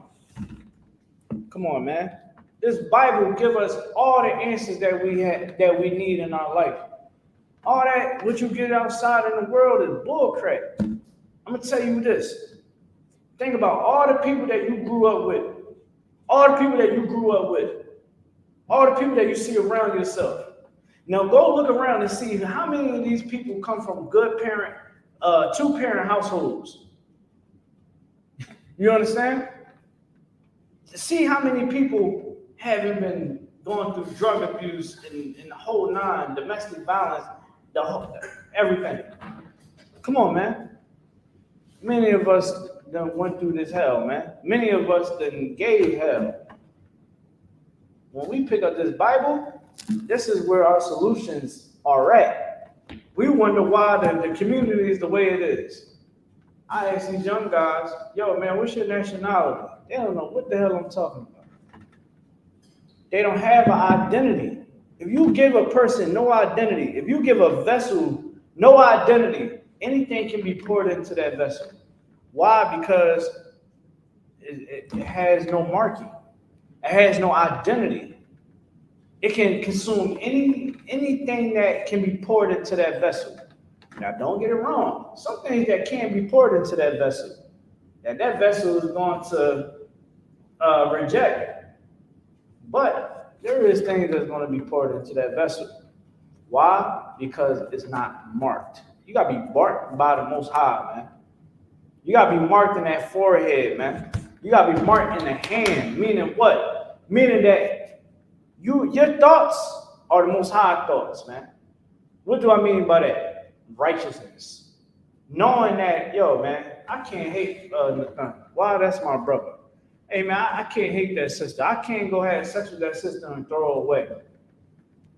Come on, man. This Bible give us all the answers that we need in our life. All that what you get outside in the world is bullcrap. I'm gonna tell you this. Think about all the people that you grew up with, all the people that you see around yourself. Now go look around and see how many of these people come from good parent, two-parent households. You understand? See how many people haven't been going through drug abuse and the whole nine, domestic violence, everything. Come on, man. Many of us done went through this hell, man. Many of us done gave hell. When we pick up this Bible, this is where our solutions are at. We wonder why the community is the way it is. I ask these young guys, yo, man, what's your nationality? They don't know what the hell I'm talking about. They don't have an identity. If you give a person no identity, if you give a vessel no identity, anything can be poured into that vessel. Why? Because it has no marking. It has no identity. It can consume anything that can be poured into that vessel. Now, don't get it wrong. Some things that can be poured into that vessel, that vessel is going to reject. But there is things that's going to be poured into that vessel. Why? Because it's not marked. You got to be marked by the Most High, man. You got to be marked in that forehead, man. You got to be marked in the hand. Meaning what? Meaning that your thoughts are the Most High thoughts, man. What do I mean by that? Righteousness. Knowing that, yo, man, I can't hate Nathan. Wow, that's my brother. Hey, man, I can't hate that sister. I can't go have sex with that sister and throw her away.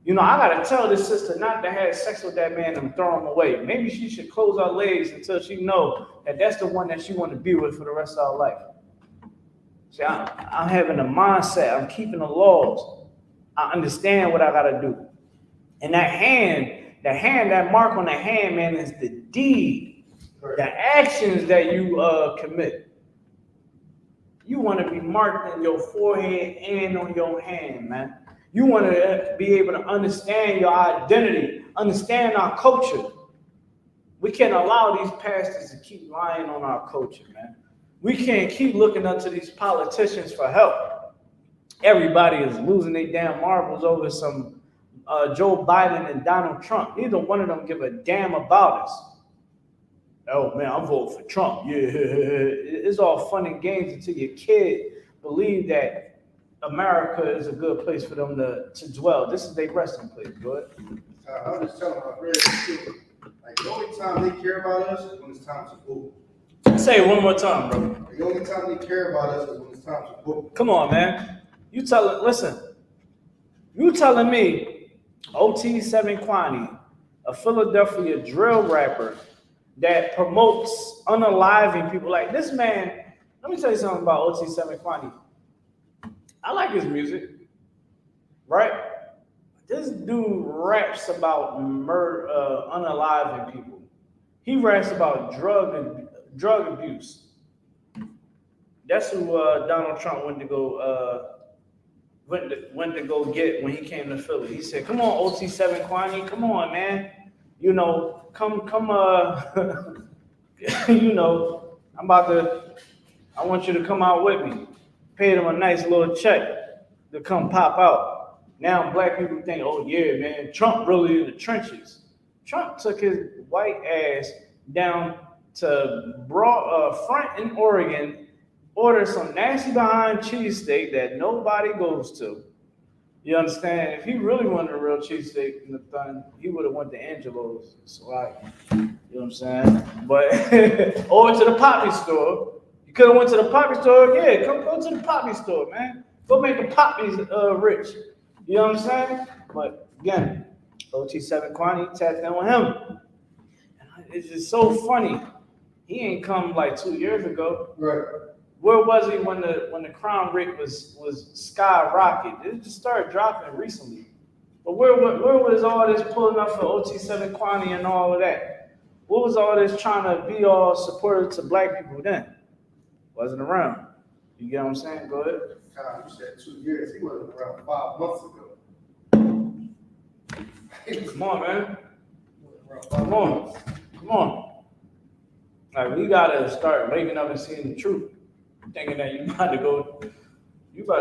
You know, I got to tell this sister not to have sex with that man and throw him away. Maybe she should close her legs until she know that that's the one that she want to be with for the rest of her life. See, I'm having a mindset. I'm keeping the laws. I understand what I got to do. And that mark on the hand, man, is the deed, the actions that you commit. You want to be marked in your forehead and on your hand, man. You want to be able to understand your identity, understand our culture. We can't allow these pastors to keep lying on our culture, man. We can't keep looking up to these politicians for help. Everybody is losing their damn marbles over some Joe Biden and Donald Trump. Neither one of them give a damn about us. Oh, man, I'm voting for Trump. Yeah, it's all fun and games until your kid believe that America is a good place for them to dwell. This is their resting place, good. I was just telling my friends, too, like, the only time they care about us is when it's time to vote. Say it one more time, bro. The only time they care about us is when it's time to vote. Come on, man. You telling me OT7 Kwani, a Philadelphia drill rapper that promotes unaliving people like this man. Let me tell you something about OT7 Kwani. I like his music, right? This dude raps about unaliving people. He raps about drug abuse. That's who Donald Trump went to go get when he came to Philly. He said, "Come on, OT7 Kwani, come on, man. You know, come. You know, I want you to come out with me." Paid him a nice little check to come pop out. Now black people think, oh yeah, man, Trump really in the trenches. Trump took his white ass down to Front in Oregon, ordered some nasty behind cheesesteak that nobody goes to. You understand? If he really wanted a real cheesesteak in the thing, he would have went to Angelo's. So you know what I'm saying? But over to the Poppy store. You could have went to the Poppy store. Yeah, go to the Poppy store, man. Go make the Poppies rich. You know what I'm saying? But again, OT7 Kwani tapped in with him. And it's just so funny. He ain't come like 2 years ago. Right. Where was he when the crime rate was skyrocketed? It just started dropping recently. But where was all this pulling up for OT7 Kwani and all of that? What was all this trying to be all supportive to black people then? Wasn't around. You get what I'm saying? Go ahead. God, you said 2 years. He wasn't around 5 months ago. Come on, man. Come on. Like, we gotta start waking up and seeing the truth. Thinking that you about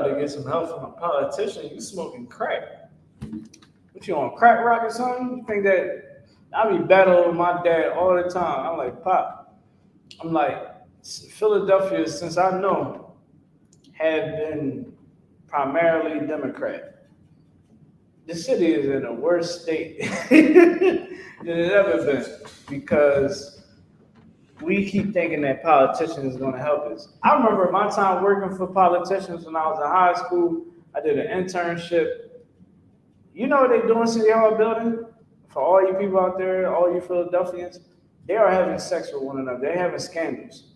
to get some help from a politician. You smoking crack. What What you on crack rock or something? You think that I be battling with my dad all the time? I'm like, Pop. I'm like, Philadelphia, since I know, have been primarily Democrat. The city is in a worse state than it's ever been because we keep thinking that politicians is going to help us. I remember my time working for politicians when I was in high school. I did an internship. You know what they do in City Hall building? For all you people out there, all you Philadelphians, they are having sex with one another. They're having scandals.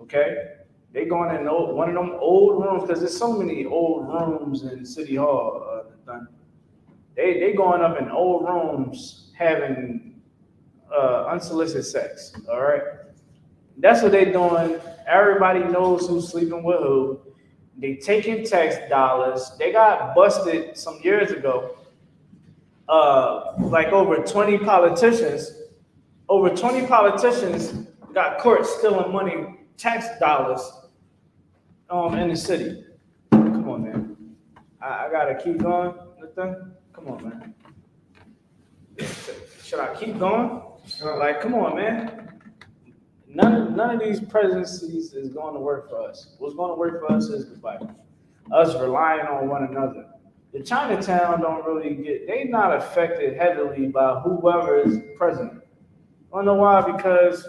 Okay? They going in one of them old rooms, because there's so many old rooms in City Hall. They going up in old rooms having unsolicited sex. All right? That's what they doing. Everybody knows who's sleeping with who. They taking tax dollars. They got busted some years ago. Like over 20 politicians got caught stealing money, tax dollars, in the city. Come on, man. I gotta keep going with them. Come on, man. Should I keep going? Like, come on, man. None of these presidencies is going to work for us. What's going to work for us is the Bible. Us relying on one another. The Chinatown don't really they not affected heavily by whoever is president. I don't know why, because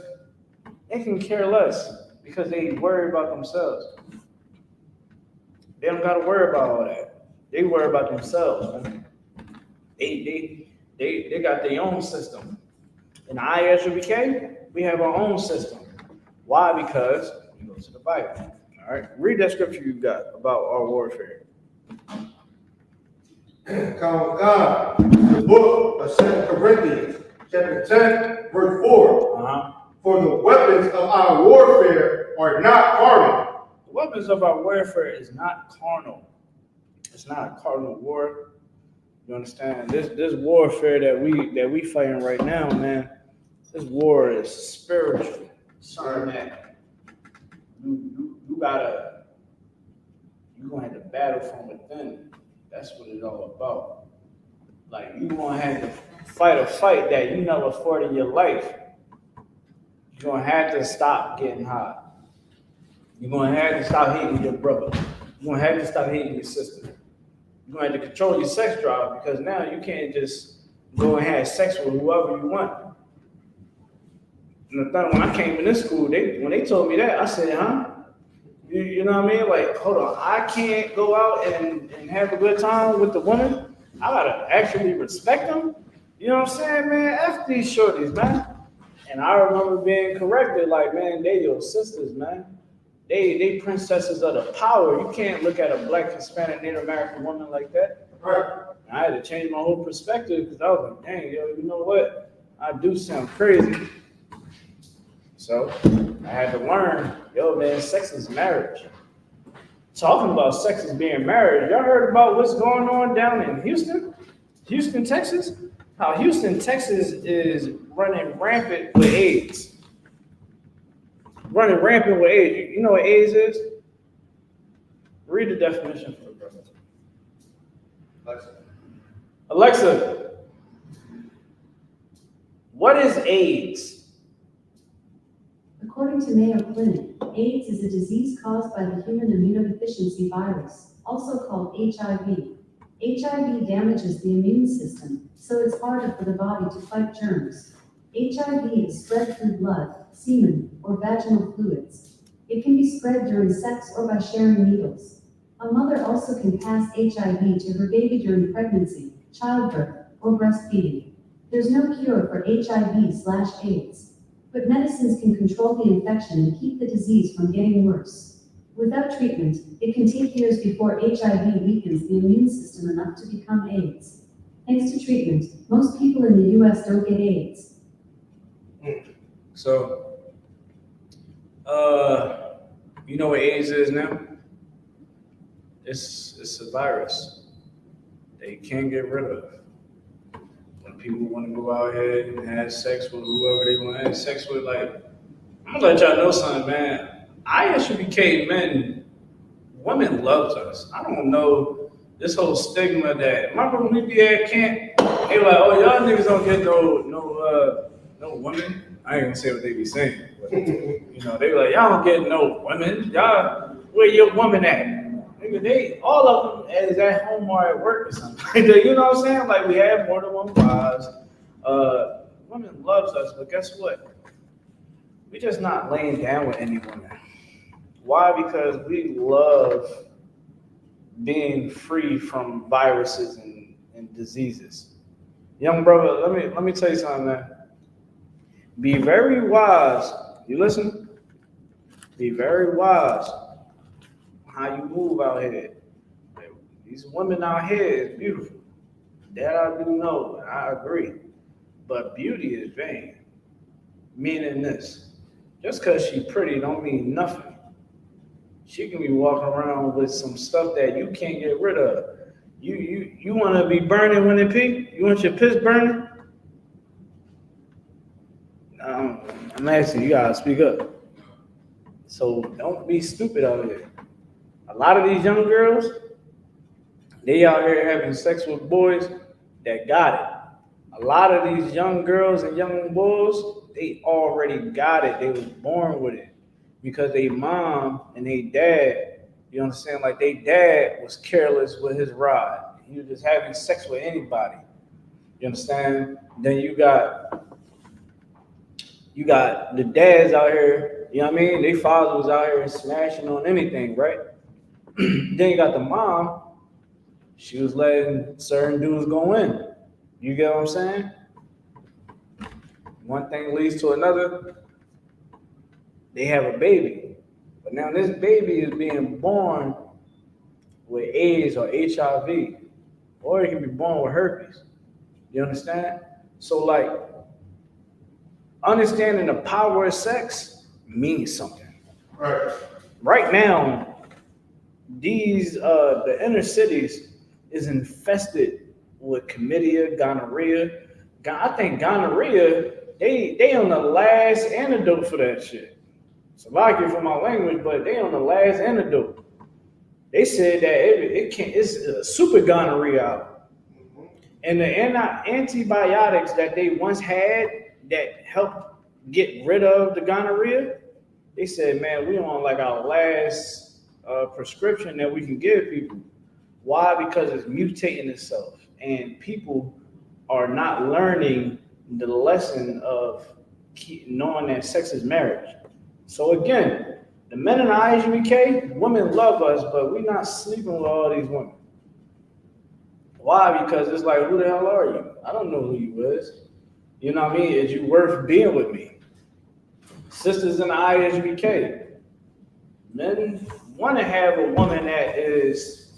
they can care less, because they worry about themselves. They don't got to worry about all that. They worry about themselves, man. They got their own system. In the I.S.U.P.K, we have our own system. Why? Because we go to the Bible. All right, read that scripture you got about our warfare. God, the book of 2 Corinthians, chapter 10, verse 4. For the weapons of our warfare are not carnal. The weapons of our warfare is not carnal. It's not a carnal war. You understand? This warfare that we fighting right now, man. This war is spiritual. Something that you're gonna have to battle from within. That's what it's all about. Like, you're gonna have to fight a fight that you never fought in your life. You're gonna have to stop getting hot. You're gonna have to stop hating your brother. You're gonna have to stop hating your sister. You're gonna have to control your sex drive, because now you can't just go and have sex with whoever you want. And the thing, when I came in this school, when they told me that, I said, huh? You know what I mean? Like, hold on, I can't go out and have a good time with the woman. I gotta actually respect them. You know what I'm saying, man? F these shorties, man. And I remember being corrected, like, man, they your sisters, man. They princesses of the power. You can't look at a Black, Hispanic, Native American woman like that. Right. I had to change my whole perspective, because I was like, dang, yo, you know what? I do sound crazy. So I had to learn, yo, man, sex is marriage. Talking about sex as being marriage, y'all heard about what's going on down in Houston, Texas? How Houston, Texas is running rampant with AIDS. Running rampant with AIDS. You know what AIDS is? Read the definition for the brother. Alexa, what is AIDS? According to Mayo Clinic, AIDS is a disease caused by the human immunodeficiency virus, also called HIV. HIV damages the immune system, so it's harder for the body to fight germs. HIV is spread through blood, semen, or vaginal fluids. It can be spread during sex or by sharing needles. A mother also can pass HIV to her baby during pregnancy, childbirth, or breastfeeding. There's no cure for HIV/AIDS. But medicines can control the infection and keep the disease from getting worse. Without treatment, it can take years before HIV weakens the immune system enough to become AIDS. Thanks to treatment, most people in the US don't get AIDS. So, you know what AIDS is now? It's a virus they can't get rid of. When people want to go out here and have sex with whoever they want to have sex with, like, I'm gonna let y'all know something, man. I.S.U.P.K men, women loves us. I don't know this whole stigma that remember when we be at camp, they were like, oh y'all niggas don't get no women. I ain't gonna say what they be saying, but you know, they were like, y'all don't get no women. Y'all, where your woman at? Nigga, they all of them is at home or at work or something. You know what I'm saying? Like we have more than one wives. Women loves us, but guess what? We just not laying down with any woman. Why? Because we love being free from viruses and diseases. Young brother, let me tell you something, man. Be very wise. You listen? Be very wise how you move out here. These women out here is beautiful. That I do know, I agree. But beauty is vain. Meaning this. Just because she's pretty don't mean nothing. She can be walking around with some stuff that you can't get rid of. You want to be burning when it pee? You want your piss burning? I'm asking you, gotta speak up. So don't be stupid out here. A lot of these young girls, they out here having sex with boys that got it. A lot of these young girls and young boys, they already got it. They was born with it because they mom and they dad, you understand, like they dad was careless with his rod. He was just having sex with anybody. You understand? Then you got the dads out here, you know what I mean? They father was out here smashing on anything, right? Then you got the mom, she was letting certain dudes go in. You get what I'm saying? One thing leads to another. They have a baby. But now this baby is being born with AIDS or HIV, or it can be born with herpes. You understand? So like, understanding the power of sex means something. Right. Right now, these the inner cities is infested with chlamydia, gonorrhea. I think gonorrhea, they on the last antidote for that shit. So like it for my language, but they on the last antidote. They said that it's a super gonorrhea out. And the antibiotics that they once had that helped get rid of the gonorrhea, they said, man, we on like our last prescription that we can give people. Why? Because it's mutating itself, and people are not learning the lesson of knowing that sex is marriage. So again, the men in the I.S.U.P.K, women love us, but we're not sleeping with all these women. Why? Because it's like, who the hell are you? I don't know who you is. You know what I mean? Is you worth being with me? Sisters in the I.S.U.P.K, men want to have a woman that is,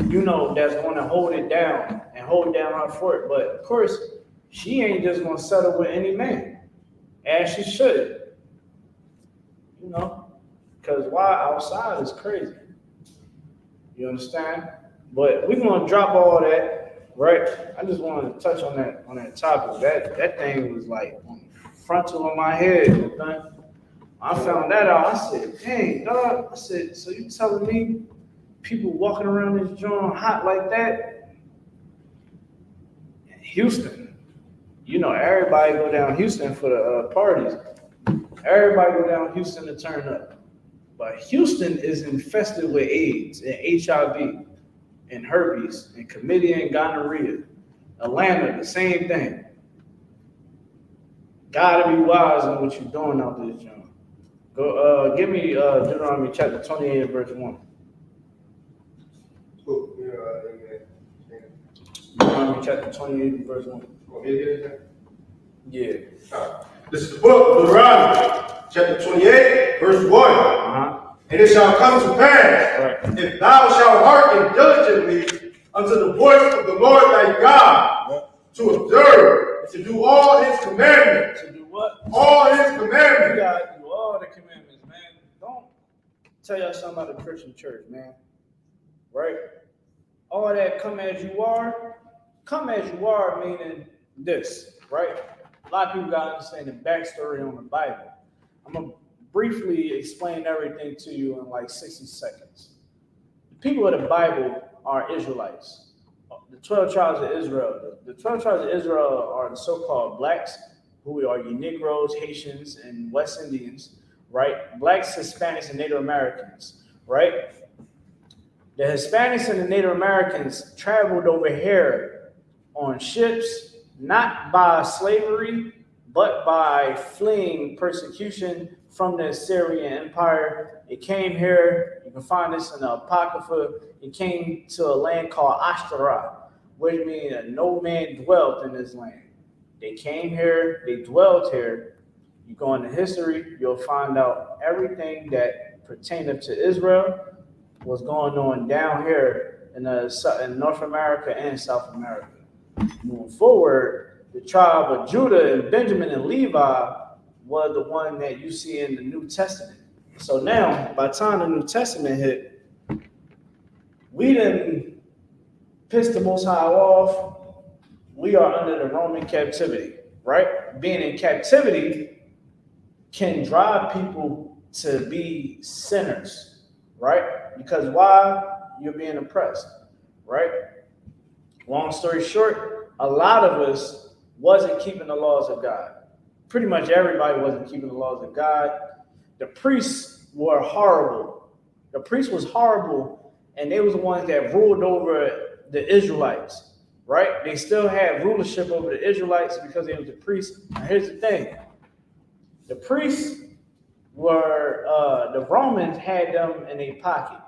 you know, that's going to hold it down and hold down her fort. But of course, she ain't just going to settle with any man, as she should. You know, because why outside is crazy. You understand? But we're going to drop all that, right? I just wanted to touch on that topic. That thing was like on the frontal of my head. I found that out. I said, dang, dog. I said, so you telling me people walking around this joint hot like that? In Houston, you know, everybody go down Houston for the parties. Everybody go down Houston to turn up. But Houston is infested with AIDS and HIV and herpes and chlamydia and gonorrhea. Atlanta, the same thing. Gotta be wise on what you're doing out this joint. Go, give me Deuteronomy chapter 28, verse 1. Deuteronomy chapter 28, verse 1. Yeah. This is the book of Deuteronomy, chapter 28, verse 1. And it shall come to pass, if thou shalt hearken diligently unto the voice of the Lord thy God, to observe, to do all his commandments. To do what? All his commandments. You gotta do all the commandments, man. Don't tell y'all something about the Christian church, man. Right? All that come as you are meaning this, right? A lot of people gotta understand the backstory on the Bible. I'm gonna briefly explain everything to you in like 60 seconds. The people of the Bible are Israelites. The 12 tribes of Israel. The 12 tribes of Israel are the so-called blacks, who are Negroes, Haitians, and West Indians, right? Blacks, Hispanics, and Native Americans, right? The Hispanics and the Native Americans traveled over here on ships, not by slavery, but by fleeing persecution from the Assyrian Empire. It came here, you can find this in the Apocrypha, it came to a land called Ashtaroth, which means that no man dwelt in this land. They came here, they dwelt here. You go into history, you'll find out everything that pertained to Israel was going on down here in North America and South America. Moving forward, the tribe of Judah and Benjamin and Levi was the one that you see in the New Testament. So now, by the time the New Testament hit, we didn't piss the Most High off. We are under the Roman captivity, right? Being in captivity can drive people to be sinners, right? Because why? You're being oppressed, right? Long story short, a lot of us wasn't keeping the laws of God. Pretty much everybody wasn't keeping the laws of God. The priests were horrible. The priests was horrible, and they was the ones that ruled over the Israelites. Right? They still had rulership over the Israelites because they was the priests. Now here's the thing. The priests were, the Romans had them in a pocket.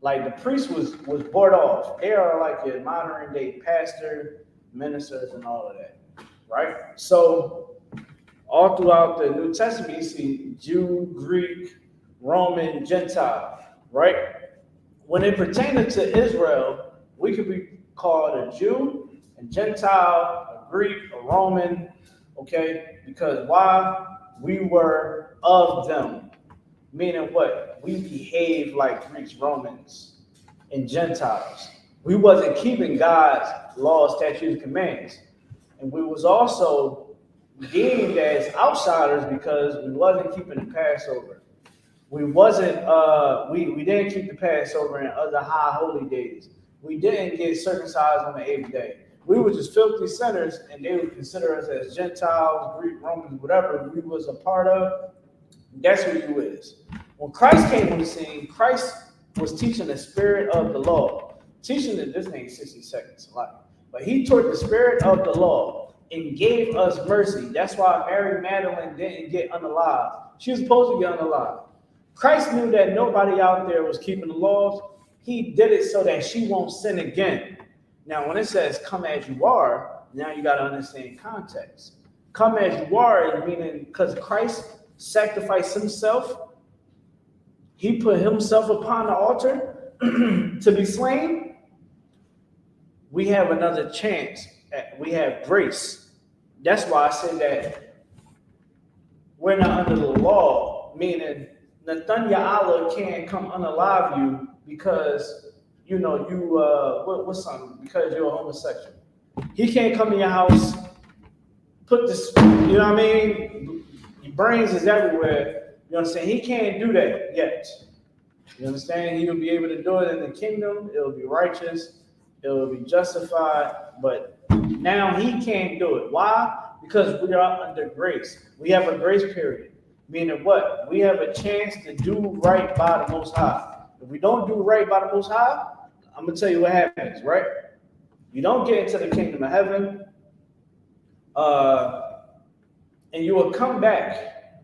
Like the priest was bought off. They are like your modern day pastor, ministers, and all of that. Right? So all throughout the New Testament, you see Jew, Greek, Roman, Gentile. Right? When it pertained to Israel, we could be called a Jew, a Gentile, a Greek, a Roman, okay? Because why? We were of them. Meaning what? We behaved like Greeks, Romans, and Gentiles. We wasn't keeping God's laws, statutes, and commands. And we was also deemed as outsiders because we wasn't keeping the Passover. We wasn't, we didn't keep the Passover and other high holy days. We didn't get circumcised on the 8th day. We were just filthy sinners, and they would consider us as Gentiles, Greek, Romans, whatever we was a part of. That's who you is. When Christ came on the scene, Christ was teaching the spirit of the law. Teaching that this ain't 60 seconds a lot. But he taught the spirit of the law and gave us mercy. That's why Mary Magdalene didn't get unalive. She was supposed to get unalive. Christ knew that nobody out there was keeping the laws. He did it so that she won't sin again. Now, when it says come as you are, now you got to understand context. Come as you are, meaning because Christ sacrificed himself, he put himself upon the altar to be slain. We have another chance. We have grace. That's why I said that we're not under the law, meaning Nathaniel can't come unalive you because you know you what's something because you're a homosexual. He can't come in your house, put this, you know what I mean? Your brains is everywhere. You understand? He can't do that yet. You understand? He'll be able to do it in the kingdom. It'll be righteous. It'll be justified. But now he can't do it. Why? Because we are under grace. We have a grace period. Meaning what? We have a chance to do right by the Most High. If we don't do right by the Most High, I'm going to tell you what happens, right? You don't get into the kingdom of heaven, and you will come back,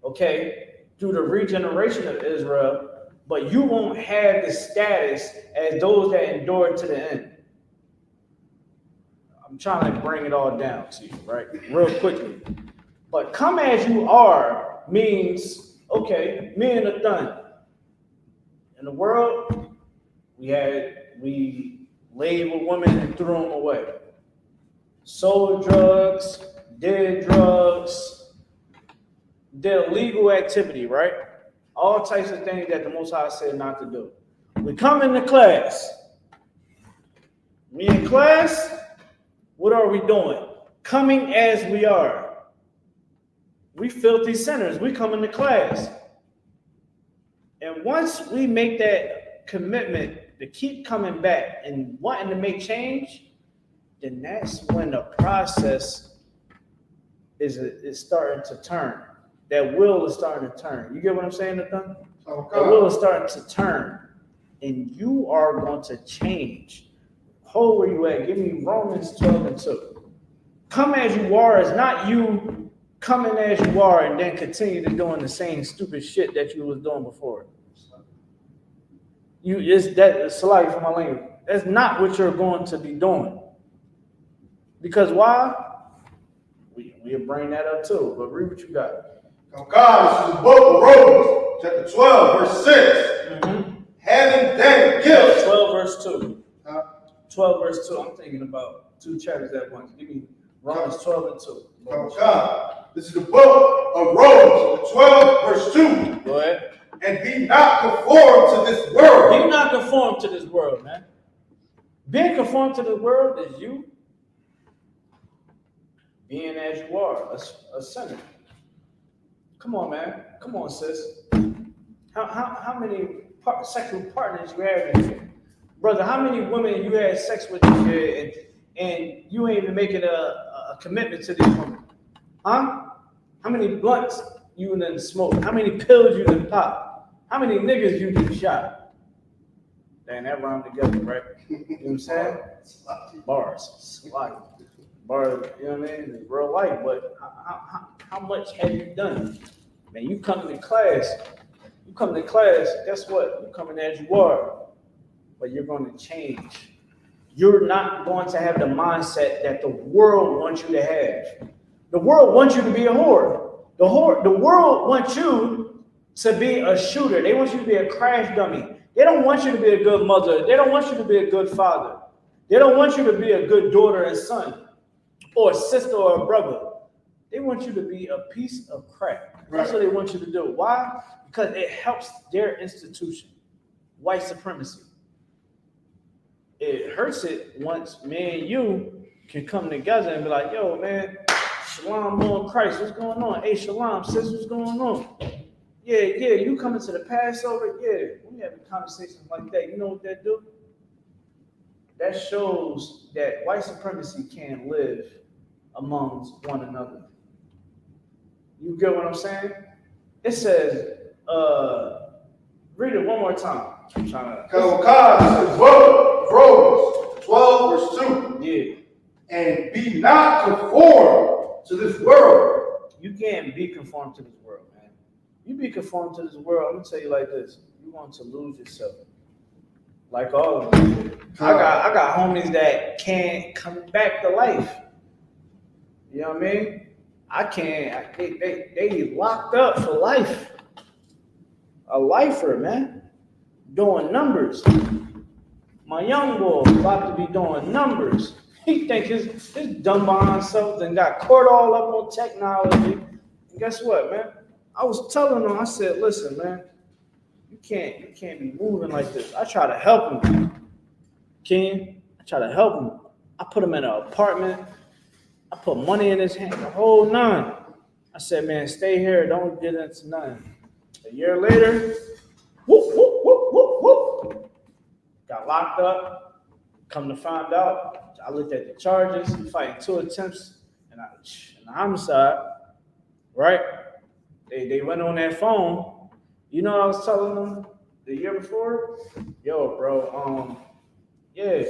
okay, through the regeneration of Israel, but you won't have the status as those that endured to the end. I'm trying to bring it all down to you, right, real quickly. But come as you are means, okay, me and the done. In the world, we laid with women and threw them away. Sold drugs, did drugs, did illegal activity, right? All types of things that the Most High said not to do. We come into class. We in class, what are we doing? Coming as we are. We filthy sinners. We come into class. And once we make that commitment to keep coming back and wanting to make change, then that's when the process is starting to turn. That wheel is starting to turn. You get what I'm saying, Nathan? The wheel is starting to turn, and you are going to change. Hold where you at. Give me Romans 12:2. Come as you are is not you coming as you are and then continue to doing the same stupid shit that you was doing before. It's like for my language. That's not what you're going to be doing. Because why? We'll bring that up too. But read what you got. Now, God, this is the book of Romans, chapter 12, verse 6. Having then gifts. 12 verse 2. 12 verse 2. I'm thinking about 2 chapters at once. Give me Romans 12 and 2. Now, God, this is the book of Romans, 12, verse 2. Go ahead. And be not conformed to this world. Be not conformed to this world, man. Being conformed to this world is you being as you are, a sinner. Come on, man. Come on, sis. How many sexual partners you have in here? Brother, how many women you had sex with in here and you ain't even making a commitment to these women? Huh? How many blunts you done smoked? How many pills you done popped? How many niggas you done shot? Damn, that rhymed together, right? You know what I'm saying? Bars. Bars, you know what I mean? It's real life, but how much have you done? Man, you come to class, guess what? You coming as you are, but you're going to change. You're not going to have the mindset that the world wants you to have. The world wants you to be a whore. The world wants you to be a shooter. They want you to be a crash dummy. They don't want you to be a good mother. They don't want you to be a good father. They don't want you to be a good daughter and son, or a sister or a brother. They want you to be a piece of crap. That's what they want you to do. Why? Because it helps their institution, white supremacy. It hurts it once me and you can come together and be like, yo, man, shalom, Lord Christ, what's going on? Hey, shalom, sis, what's going on? Yeah, you coming to the Passover? Yeah, we having conversations like that. You know what that do? That shows that white supremacy can't live amongst one another. You get what I'm saying? It says, read it one more time. I'm trying to. God, this is Romans 12, verse 2. Yeah. And be not conformed to this world. You can't be conformed to this world, man. You be conformed to this world, I'm gonna tell you like this. You're going to lose yourself. Like all of them. I got homies that can't come back to life. You know what I mean? I can't. They locked up for life. A lifer, man. Doing numbers. My young boy about to be doing numbers. He think his dumb behind self and got caught all up on technology. And guess what, man? I was telling him, I said, listen, man, you can't be moving like this. I try to help him. Ken, I try to help him. I put him in an apartment. I put money in his hand, the whole 9. I said, man, stay here. Don't get into nothing. A year later, whoop, whoop, whoop, whoop, whoop. Got locked up. Come to find out, I looked at the charges, fighting 2 attempts and a homicide, right? They went on that phone. You know what I was telling them the year before? Yo, bro, yeah.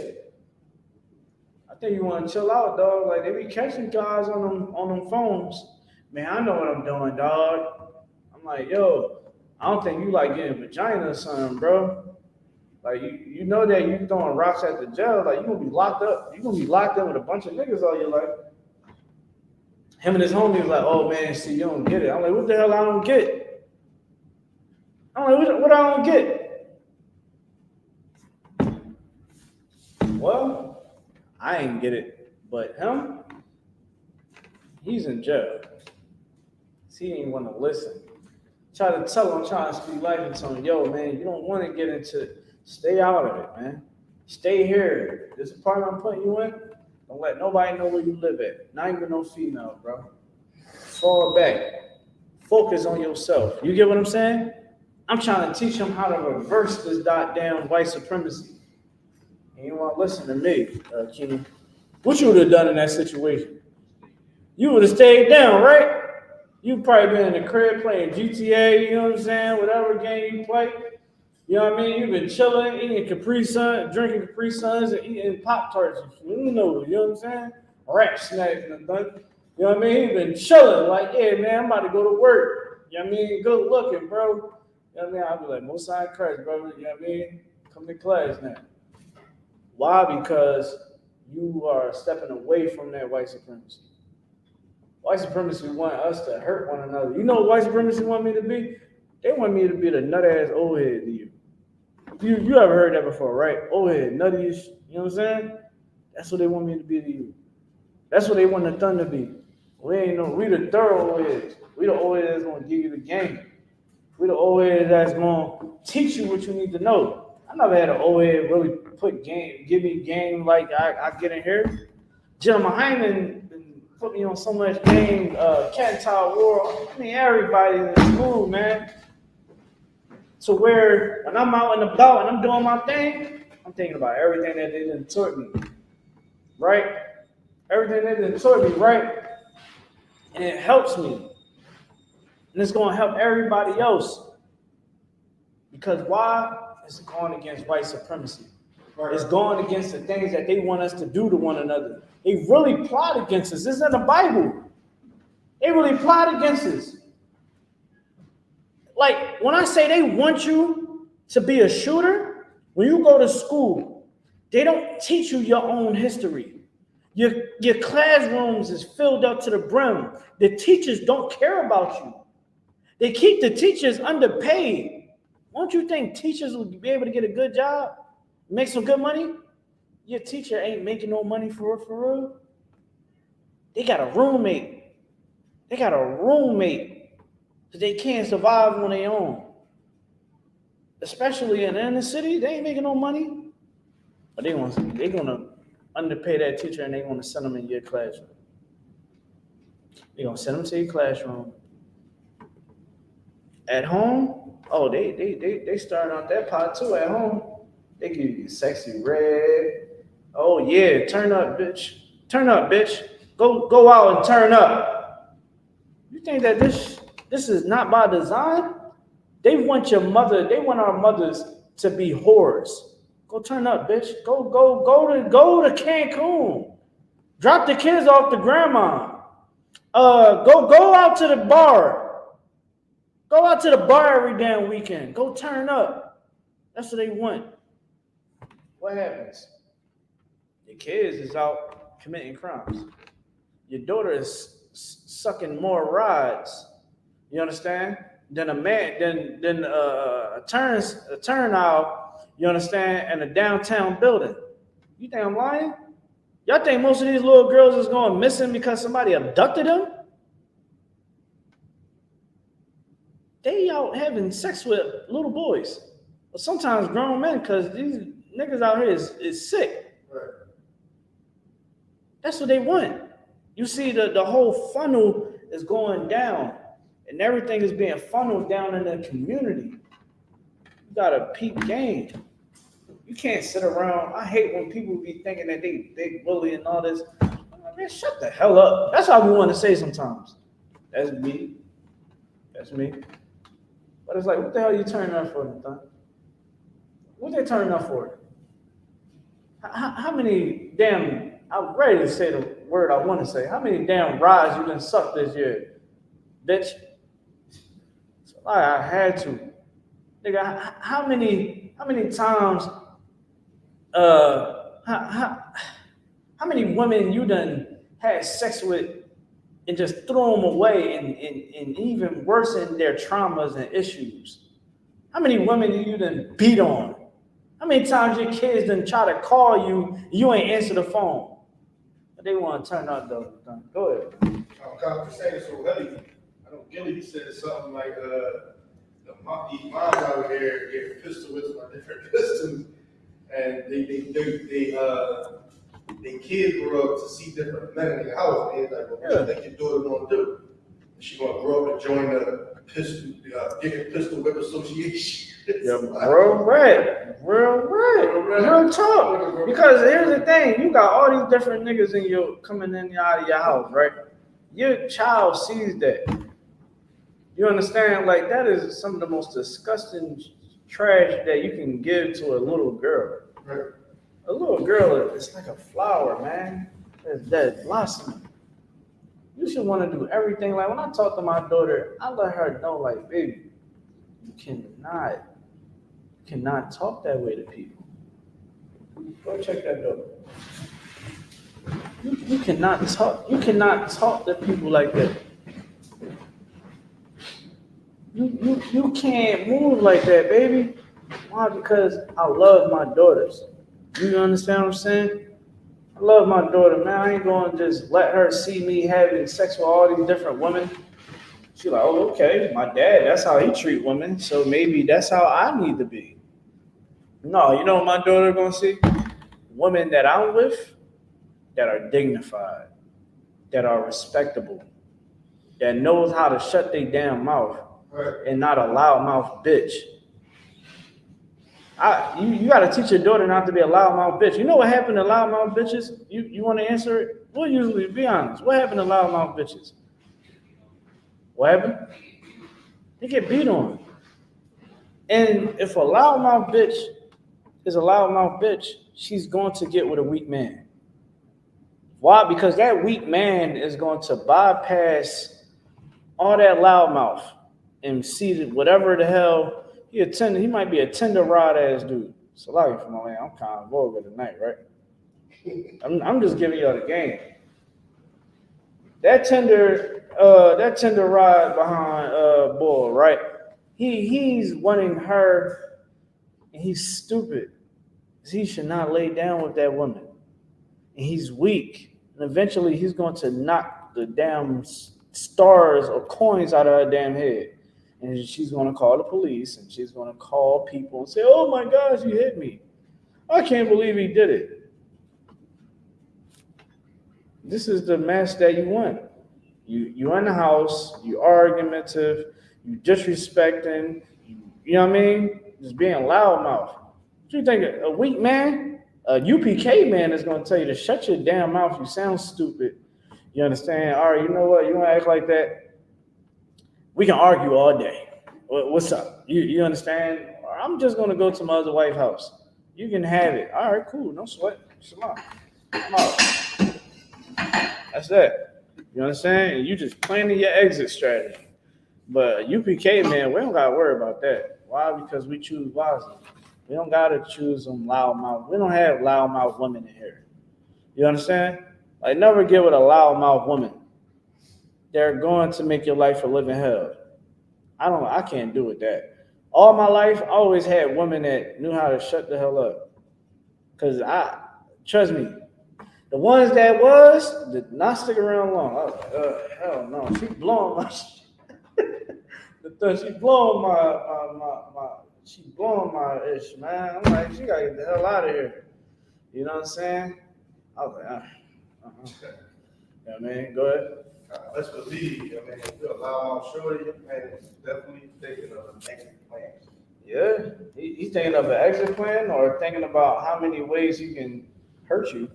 I think you want to chill out, dog. Like, they be catching guys on them phones. Man, I know what I'm doing, dog. I'm like, yo, I don't think you like getting vagina or something, bro. Like, you know that you throwing rocks at the jail. Like, you're going to be locked up. You're going to be locked up with a bunch of niggas all your life. Him and his homie was like, oh, man, see, you don't get it. I'm like, what the hell I don't get? I'm like, what I don't get? Well, I ain't get it. But him, he's in jail. He ain't want to listen. Try to tell him, I'm trying to speak life into him. Yo, man, you don't want to get into it. Stay out of it, man. Stay here. This apartment I'm putting you in, don't let nobody know where you live at. Not even no female, bro. Fall back. Focus on yourself. You get what I'm saying? I'm trying to teach him how to reverse this goddamn white supremacy. You ain't want to listen to me, Keenan. What you would have done in that situation? You would have stayed down, right? You probably been in the crib playing GTA, you know what I'm saying? Whatever game you play. You know what I mean? You've been chilling, eating Capri Sun, drinking Capri Suns, and eating Pop-Tarts. You know what I'm saying? Rat snacks and done. You know what I mean? You've been chilling, like, yeah, man, I'm about to go to work. You know what I mean? Good looking, bro. You know what I mean? I'll be like, most high Christ, bro. You know what I mean? Come to class now. Why? Because you are stepping away from that white supremacy. White supremacy want us to hurt one another. You know what white supremacy want me to be? They want me to be the nut-ass old head to you. You ever heard that before, right? Old head, nutty-ish, you know what I'm saying? That's what they want me to be to you. That's what they want the Thunder to be. We the thorough old heads. We the old heads that's going to give you the game. We the old heads that's going to teach you what you need to know. I never had an old head really give me game like I get in here. GEN.YAHANNA put me on so much game, Cat and Tower War. I mean, everybody in the school, man. To where when I'm out and about and I'm doing my thing, I'm thinking about everything that they done taught me, right? Everything they done taught me, right? And it helps me. And it's going to help everybody else. Because why? It's going against white supremacy. It's going against the things that they want us to do to one another. They really plot against us. This is in the Bible. They really plot against us. Like, when I say they want you to be a shooter, when you go to school, they don't teach you your own history. Your classrooms is filled up to the brim. The teachers don't care about you. They keep the teachers underpaid. Don't you think teachers will be able to get a good job, make some good money? Your teacher ain't making no money for real. They got a roommate. Because they can't survive on their own. Especially in the inner city, they ain't making no money. But they're gonna underpay that teacher and they're gonna send them in your classroom. They're gonna send them to your classroom. At home, oh, they starting out that pot too at home. They give you sexy red. Oh yeah, turn up, bitch. Turn up, bitch. Go out and turn up. You think that this is not by design? They want our mothers to be whores. Go turn up, bitch. Go to Cancun. Drop the kids off to grandma. Go out to the bar. Go out to the bar every damn weekend. Go turn up. That's what they want. What happens? Your kids is out committing crimes. Your daughter is sucking more rides. You understand? Than a turnout, you understand, in a downtown building. You think I'm lying? Y'all think most of these little girls is going missing because somebody abducted them? They out having sex with little boys. Or sometimes grown men, because these niggas out here is sick. Right. That's what they want. You see, the whole funnel is going down. And everything is being funneled down in the community. You got a peak game. You can't sit around. I hate when people be thinking that they bully and all this. Man, shut the hell up. That's how we want to say sometimes. That's me. But it's like, what the hell are you turning up for, Nathan? What they turning up for? How many damn, I'm ready to say the word I want to say. How many damn rides you done sucked this year? Bitch. I had to. Nigga, how many times how many women you done had sex with and just throw them away and even worsen their traumas and issues? How many women you done beat on? How many times your kids done try to call you ain't answer the phone? But they want to turn up though. Go ahead. I'm saying it's so heavy. I know Gilly said something like these moms out there get pistol whips on different pistols, and they kids grow up to see different men in the house. And they're like, well, what do you think your daughter gonna do? She gonna grow up and join the pistol whip association. Yeah, real talk. Because here's the thing, you got all these different niggas in your coming in and out of your house, right? Your child sees that. You understand? Like that is some of the most disgusting trash that you can give to a little girl. Right. A little girl is like a flower, man. That blossom. You should want to do everything. Like when I talk to my daughter, I let her know, like, baby, you cannot talk that way to people. Go check that door. You cannot talk to people like that. You can't move like that, baby. Why? Because I love my daughters. You understand what I'm saying? I love my daughter, man. I ain't gonna just let her see me having sex with all these different women. She's like, oh, okay, my dad, that's how he treat women, so maybe that's how I need to be. No, you know what my daughter gonna see? Women that I'm with that are dignified, that are respectable, that knows how to shut their damn mouth and not a loudmouth bitch. You got to teach your daughter not to be a loudmouth bitch. You know what happened to loudmouth bitches? You want to answer it? We'll usually be honest. What happened to loudmouth bitches? What happened? They get beat on. And if a loudmouth bitch is a loudmouth bitch, she's going to get with a weak man. Why? Because that weak man is going to bypass all that loudmouth and see that whatever the hell he might be a tender rod ass dude. So like for my man, I'm kind of vulgar tonight, right? I'm just giving y'all the game. That tender rod behind bull, right? He's wanting her, and he's stupid. He should not lay down with that woman. And he's weak. And eventually he's going to knock the damn stars or coins out of her damn head. And she's going to call the police, and she's going to call people and say, oh my gosh, you hit me. I can't believe he did it. This is the mess that you want. You're in the house, you argumentative, you disrespecting, you know what I mean? Just being loudmouth. What you think, a weak man? A UPK man is going to tell you to shut your damn mouth. You sound stupid. You understand? All right, you know what? You want to act like that? We can argue all day. What's up? You understand? I'm just going to go to my other wife's house. You can have it. All right, cool. No sweat. I'm out. That's that. You understand? And you just planning your exit strategy. But UPK, man, we don't got to worry about that. Why? Because we choose wisely. We don't got to choose some loudmouth. We don't have loudmouth women in here. You understand? Like, never get with a loudmouth woman. They're going to make your life a living hell. I can't do with that. All my life, I always had women that knew how to shut the hell up. Because trust me, the ones that did not stick around long. I was like, hell no. She blowing my shit. She blowing my ish, man. I'm like, she gotta get the hell out of here. You know what I'm saying? I was like, Yeah, man, go ahead. Let's believe, I mean, if you allow shorty, man, it's definitely thinking of an exit plan. Yeah, he's thinking of an exit plan or thinking about how many ways he can hurt you.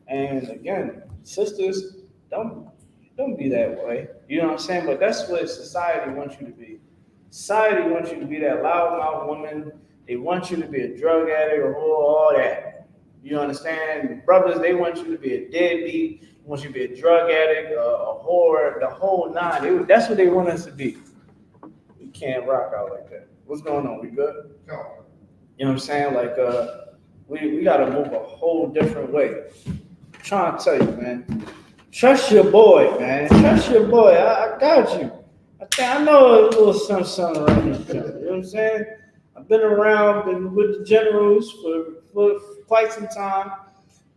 And again, sisters, don't be that way. You know what I'm saying? But that's what society wants you to be. Society wants you to be that loudmouth woman. They want you to be a drug addict or all that. You understand? The brothers, they want you to be a deadbeat. They want you to be a drug addict, a whore, the whole nine. That's what they want us to be. We can't rock out like that. What's going on? We good? No. You know what I'm saying? Like, we got to move a whole different way. I'm trying to tell you, man. Trust your boy, man. Trust your boy. I got you. I know a little something around this jump. You know what I'm saying? I've been with the generals for quite some time.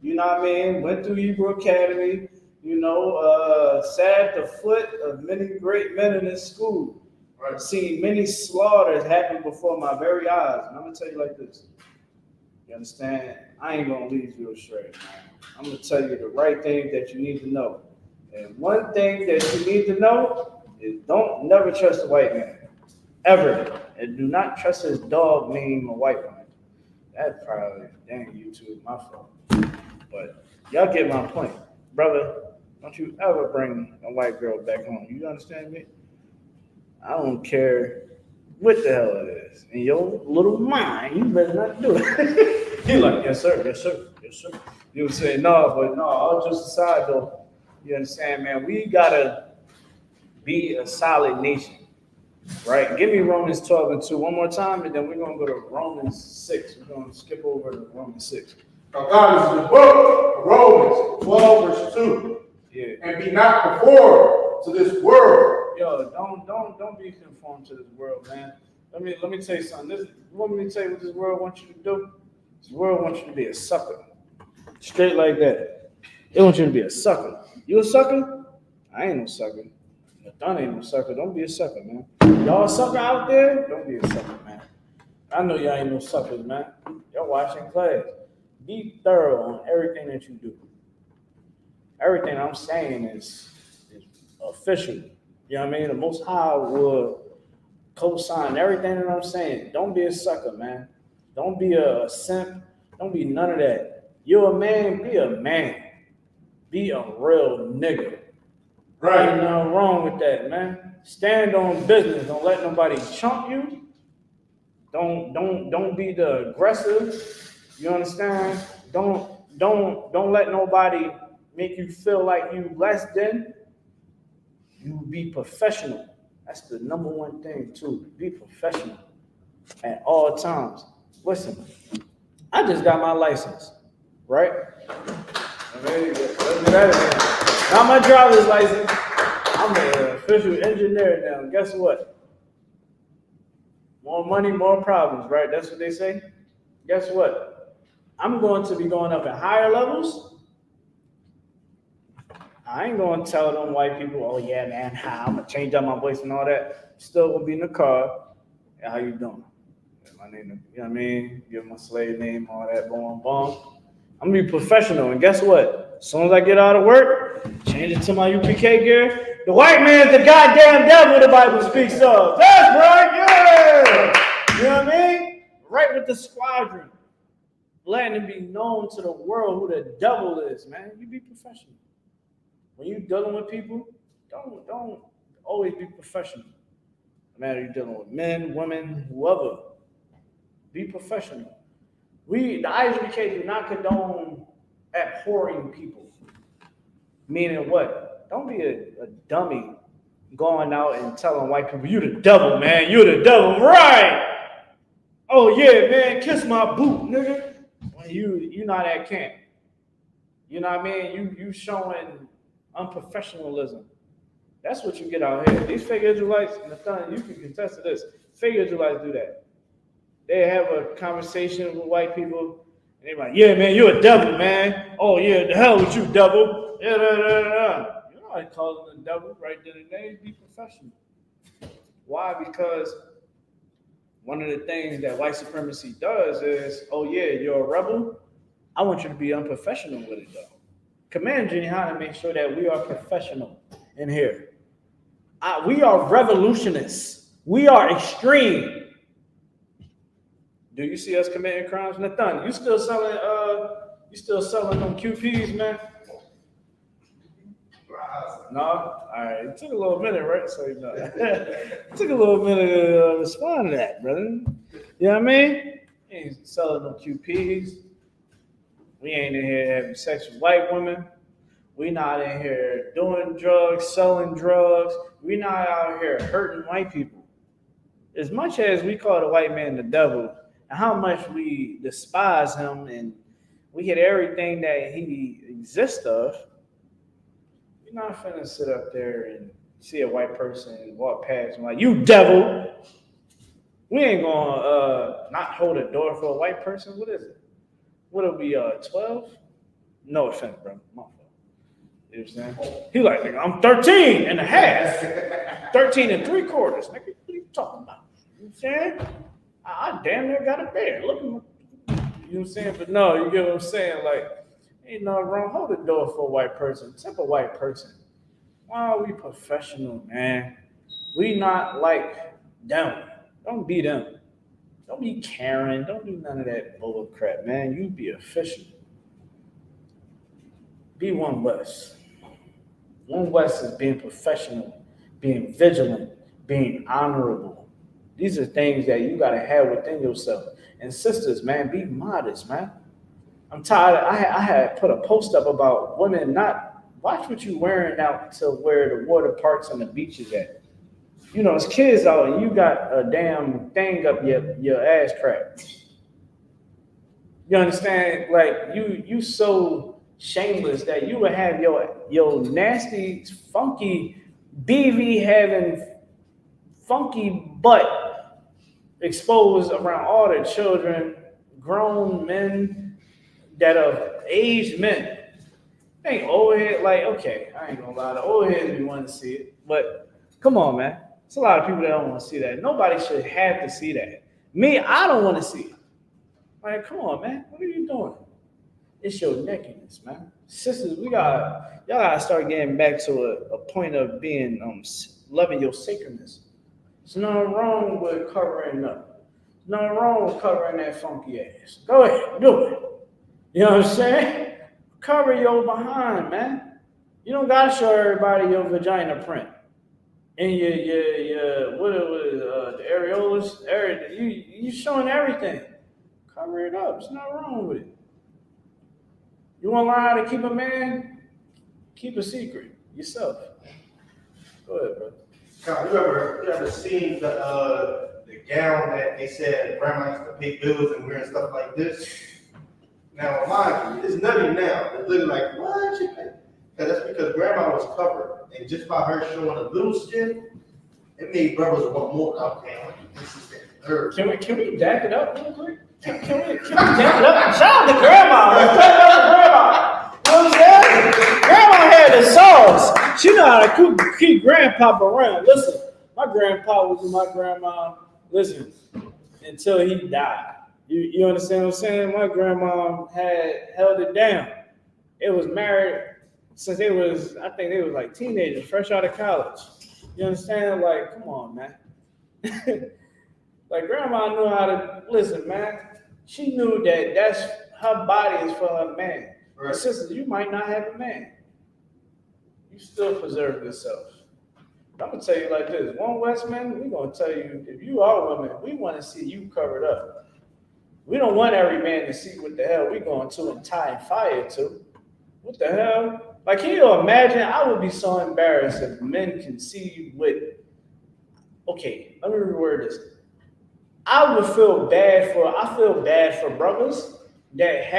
You know what I mean? Went through Hebrew Academy. You know, sat at the foot of many great men in this school. I've seen many slaughters happen before my very eyes. And I'm going to tell you like this. You understand? I ain't going to lead you astray, man. I'm going to tell you the right thing that you need to know. And one thing that you need to know is don't never trust a white man. Ever. And do not trust his dog name a white woman. That probably, dang, YouTube, my fault. But y'all get my point. Brother, don't you ever bring a white girl back home. You understand me? I don't care what the hell it is. In your little mind, you better not do it. He like, yes, sir, yes, sir, yes, sir. You would say, no, but no, all just aside though, you understand, man, we gotta be a solid nation. Right? Give me Romans 12 and 2 one more time, and then we're going to go to Romans 6. We're going to skip over to Romans 6. Now, God is the book of Romans 12, verse 2. Yeah. And be not conformed to this world. Yo, don't be conformed to this world, man. Let me tell you something. You want me to tell you what this world wants you to do? This world wants you to be a sucker. Straight like that. They want you to be a sucker. You a sucker? I ain't no sucker. Nathan ain't no sucker. Don't be a sucker, man. Y'all a sucker out there? Don't be a sucker, man. I know y'all ain't no suckers, man. Y'all watching class. Be thorough on everything that you do. Everything I'm saying is official. You know what I mean? The Most High will co-sign everything that I'm saying. Don't be a sucker, man. Don't be a simp. Don't be none of that. You're a man, be a man. Be a real nigga. Right. Ain't nothing wrong with that, man. Stand on business. Don't let nobody chump you. Don't be the aggressive. You understand? Don't let nobody make you feel like you less than. You be professional. That's the number one thing too. Be professional at all times. Listen, I just got my license, right? Let's do that again. Not my driver's license. I'm an official engineer now. And guess what? More money, more problems, right? That's what they say. Guess what? I'm going to be going up at higher levels. I ain't going to tell them white people, oh yeah, man, I'm going to change up my voice and all that. Still going to be in the car. Hey, how you doing? My name, you know what I mean? Give my slave name, all that, boom, boom. I'm going to be professional. And guess what? As soon as I get out of work, change it to my UPK gear. The white man's the goddamn devil the Bible speaks of. That's right, yeah. You know what I mean? Right with the squadron. Letting it be known to the world who the devil is, man. You be professional. When you're dealing with people, don't always be professional. No matter you're dealing with men, women, whoever. Be professional. The I.S.U.K. do not condone abhorring people. Meaning what? Don't be a dummy going out and telling white people, you the devil, man. You're the devil, right? Oh yeah, man, kiss my boot, nigga. When you not at camp. You know what I mean? You showing unprofessionalism. That's what you get out here. These fake Israelites, Nathan, you can contest to this. Fake Israelites do that. They have a conversation with white people, and they're like, yeah, man, you're a devil, man. Oh, yeah, the hell with you, devil. Yeah, You know, I call them the devil right then and there. Be professional. Why? Because one of the things that white supremacy does is, oh, yeah, you're a rebel. I want you to be unprofessional with it, though. Command GEN.YAHANNA make sure that we are professional in here. We are revolutionists. We are extreme. Do you see us committing crimes? Nathan, you still selling them QPs, man? No? All right. It took a little minute, right? So, you know. It took a little minute to respond to that, brother. You know what I mean? We ain't selling them QPs. We ain't in here having sex with white women. We not in here doing drugs, selling drugs. We not out here hurting white people. As much as we call the white man the devil, and how much we despise him and we hit everything that he exists of, we're not finna sit up there and see a white person and walk past and like, you devil. We ain't gonna not hold a door for a white person. What is it? What'll be 12? No offense, bro. My fault. You know what I'm saying? He like, nigga, I'm 13 and a half. 13 and 3/4. Nigga, what are you talking about? You know what I'm saying? I damn near got a bear. Look at me. You know what I'm saying? But no, you get what I'm saying? Like, ain't nothing wrong. Hold the door for a white person. Tip a white person. Why are we professional, man? We not like them. Don't be them. Don't be Karen. Don't do none of that bull crap, man. You be official. Be One West. One West is being professional, being vigilant, being honorable. These are things that you gotta have within yourself. And sisters, man, be modest, man. I'm tired. I had put a post up about women not watch what you wearing out to where the water parks and the beaches at. You know, it's kids out and you got a damn thing up your ass crack. You understand? Like you so shameless that you would have your nasty, funky BV having funky butt exposed around all the children, grown men that are aged men. Ain't old head, like, okay, I ain't gonna lie, the old heads we want to see it, but come on, man. It's a lot of people that don't want to see that. Nobody should have to see that. Me, I don't want to see it. Like, come on, man. What are you doing? It's your nakedness, man. Sisters, y'all gotta start getting back to a point of being loving your sacredness. There's nothing wrong with covering up. There's nothing wrong with covering that funky ass. Go ahead, do it. You know what I'm saying? Cover your behind, man. You don't gotta show everybody your vagina print and your what it was the areolas. You showing everything. Cover it up. There's nothing wrong with it. You want to learn how to keep a man? Keep a secret yourself. Go ahead, bro. Now, you ever seen the gown that they said grandma used to pay bills and wearing stuff like this? Now, mind you, it's nutty now. It's looking like, what? That's because grandma was covered. And just by her showing a little skin, it made brothers want more out there. This is her. Can we back it up real quick? Can we back it up? Shout out to grandma. Shout out to grandma. You know what I'm saying? Grandma had the sauce. She know how to keep grandpapa around. Listen, my grandpa was with my grandma, listen, until he died. You understand what I'm saying? My grandma had held it down. It was married since I think they was like teenagers, fresh out of college. You understand? Like, come on, man. Like, grandma knew how to, listen, man. She knew that that's her body is for her man. Right. Sisters, you might not have a man. You still preserve yourself. I'm going to tell you like this. One West man, we're going to tell you, if you are women, we want to see you covered up. We don't want every man to see what the hell we going to and tie fire to. What the hell? Like, can you imagine? I would be so embarrassed if men can see what. Okay, let me reword this. I feel bad for brothers that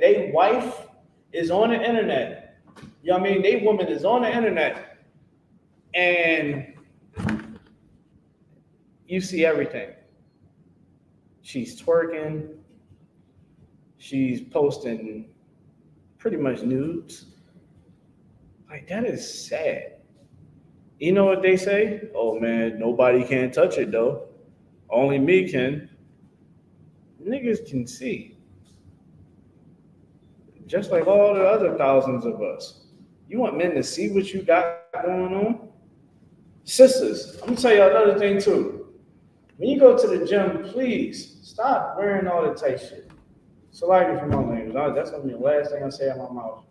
they wife is on the internet. You know what I mean? They woman is on the internet and you see everything. She's twerking. She's posting pretty much nudes. Like, that is sad. You know what they say? Oh man, nobody can touch it though. Only me can. Niggas can see. Just like all the other thousands of us. You want men to see what you got going on? Sisters, I'm gonna tell you another thing too. When you go to the gym, please stop wearing all the tight shit. So like it from my language. That's gonna be the last thing I say out my mouth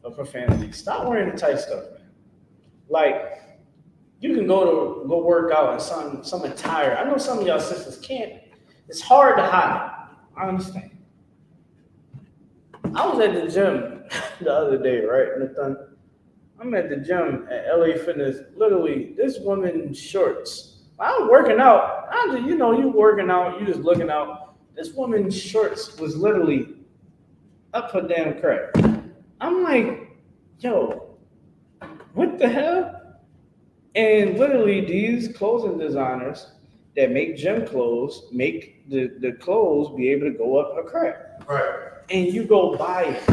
of profanity. Stop wearing the tight stuff, man. Like, you can go work out in some attire. I know some of y'all sisters can't. It's hard to hide. I understand. I was at the gym the other day, right? I'm at the gym at LA Fitness. Literally, this woman's shorts. I'm working out. You working out. You just looking out. This woman's shorts was literally up her damn crack. I'm like, yo, what the hell? And literally, these clothing designers that make gym clothes make the clothes be able to go up her crack. Right. And you go buy it,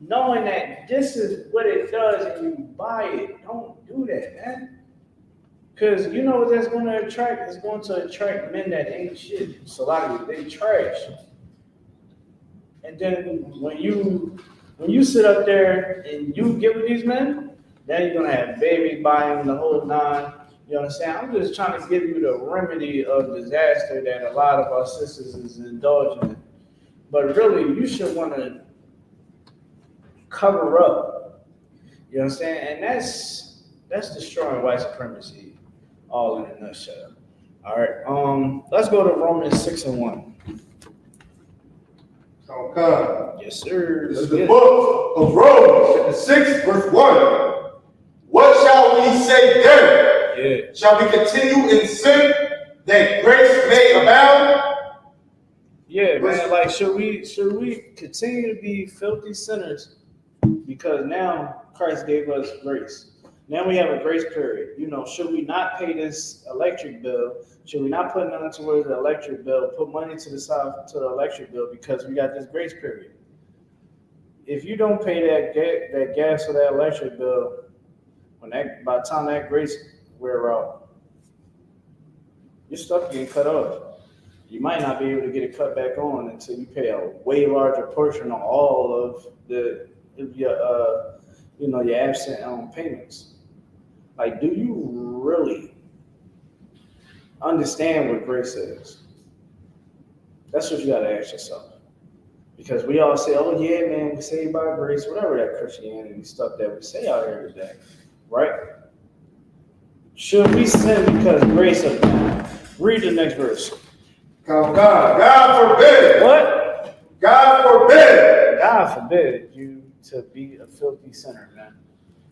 knowing that this is what it does, and you buy it. Don't do that, man. Because you know what that's going to attract? It's going to attract men that ain't shit. It's a lot of they trash. And then when you sit up there and you get with these men, then you're gonna have baby by them, the whole nine. You understand? I'm just trying to give you the remedy of disaster that a lot of our sisters is indulging in. But really, you should want to cover up. You understand? And that's destroying white supremacy, all in a nutshell. All right. Let's go to Romans 6:1. Okay. Yes, sir. This is the book of Romans, chapter 6, verse 1. What shall we say then? Yeah. Shall we continue in sin that grace may abound? Yeah, man. Like, should we continue to be filthy sinners because now Christ gave us grace? Now we have a grace period. You know, should we not pay this electric bill? Should we not put nothing towards the electric bill? Put money to the side to the electric bill because we got this grace period. If you don't pay that gas or that electric bill, by the time that grace wear out, your stuff getting cut off. You might not be able to get it cut back on until you pay a way larger portion of all of your absent payments. Like, do you really understand what grace is? That's what you got to ask yourself. Because we all say, oh yeah, man, we saved by grace, whatever that Christianity stuff that we say out here today, right? Should we sin because grace abounds? Read the next verse. God forbid. What? God forbid. God forbid you to be a filthy sinner, man.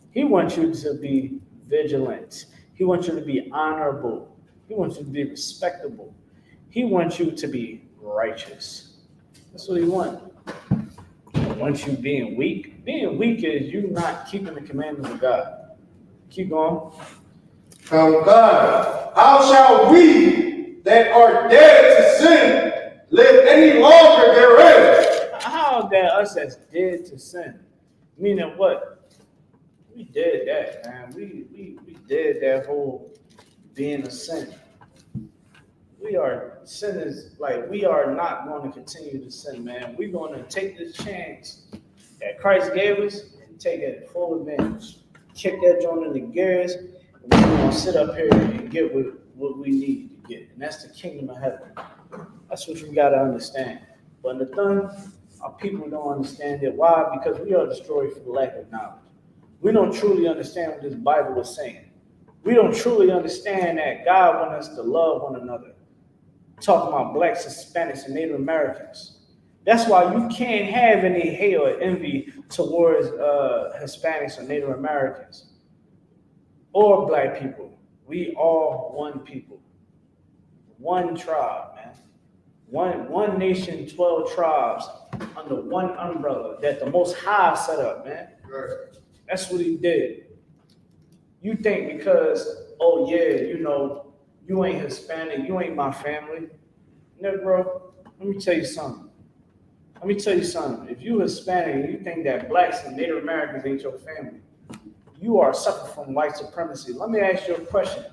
He wants you to be vigilant. He wants you to be honorable. He wants you to be respectable. He wants you to be righteous. That's what he wants. He wants you being weak. Being weak is you not keeping the commandments of God. Keep going. God, how shall we that are dead to sin live any longer therein? How is that us that's dead to sin? Meaning what? We did that, man. We did that whole being a sin. We are sinners. Like, we are not going to continue to sin, man. We're going to take this chance that Christ gave us and take it full advantage. Kick that joint in the gears, and we're going to sit up here and get what we need to get. And that's the kingdom of heaven. That's what you got to understand. But in the thing, our people don't understand it. Why? Because we are destroyed for the lack of knowledge. We don't truly understand what this Bible is saying. We don't truly understand that God wants us to love one another. Talking about blacks, Hispanics, and Native Americans. That's why you can't have any hate or envy towards Hispanics or Native Americans or black people. We all one people, one tribe, man. One nation, 12 tribes under one umbrella that the Most High set up, man. Right. That's what he did. You think because, oh yeah, you ain't Hispanic, you ain't my family. No, bro, let me tell you something. If you Hispanic and you think that blacks and Native Americans ain't your family, you are suffering from white supremacy. Let me ask you a question.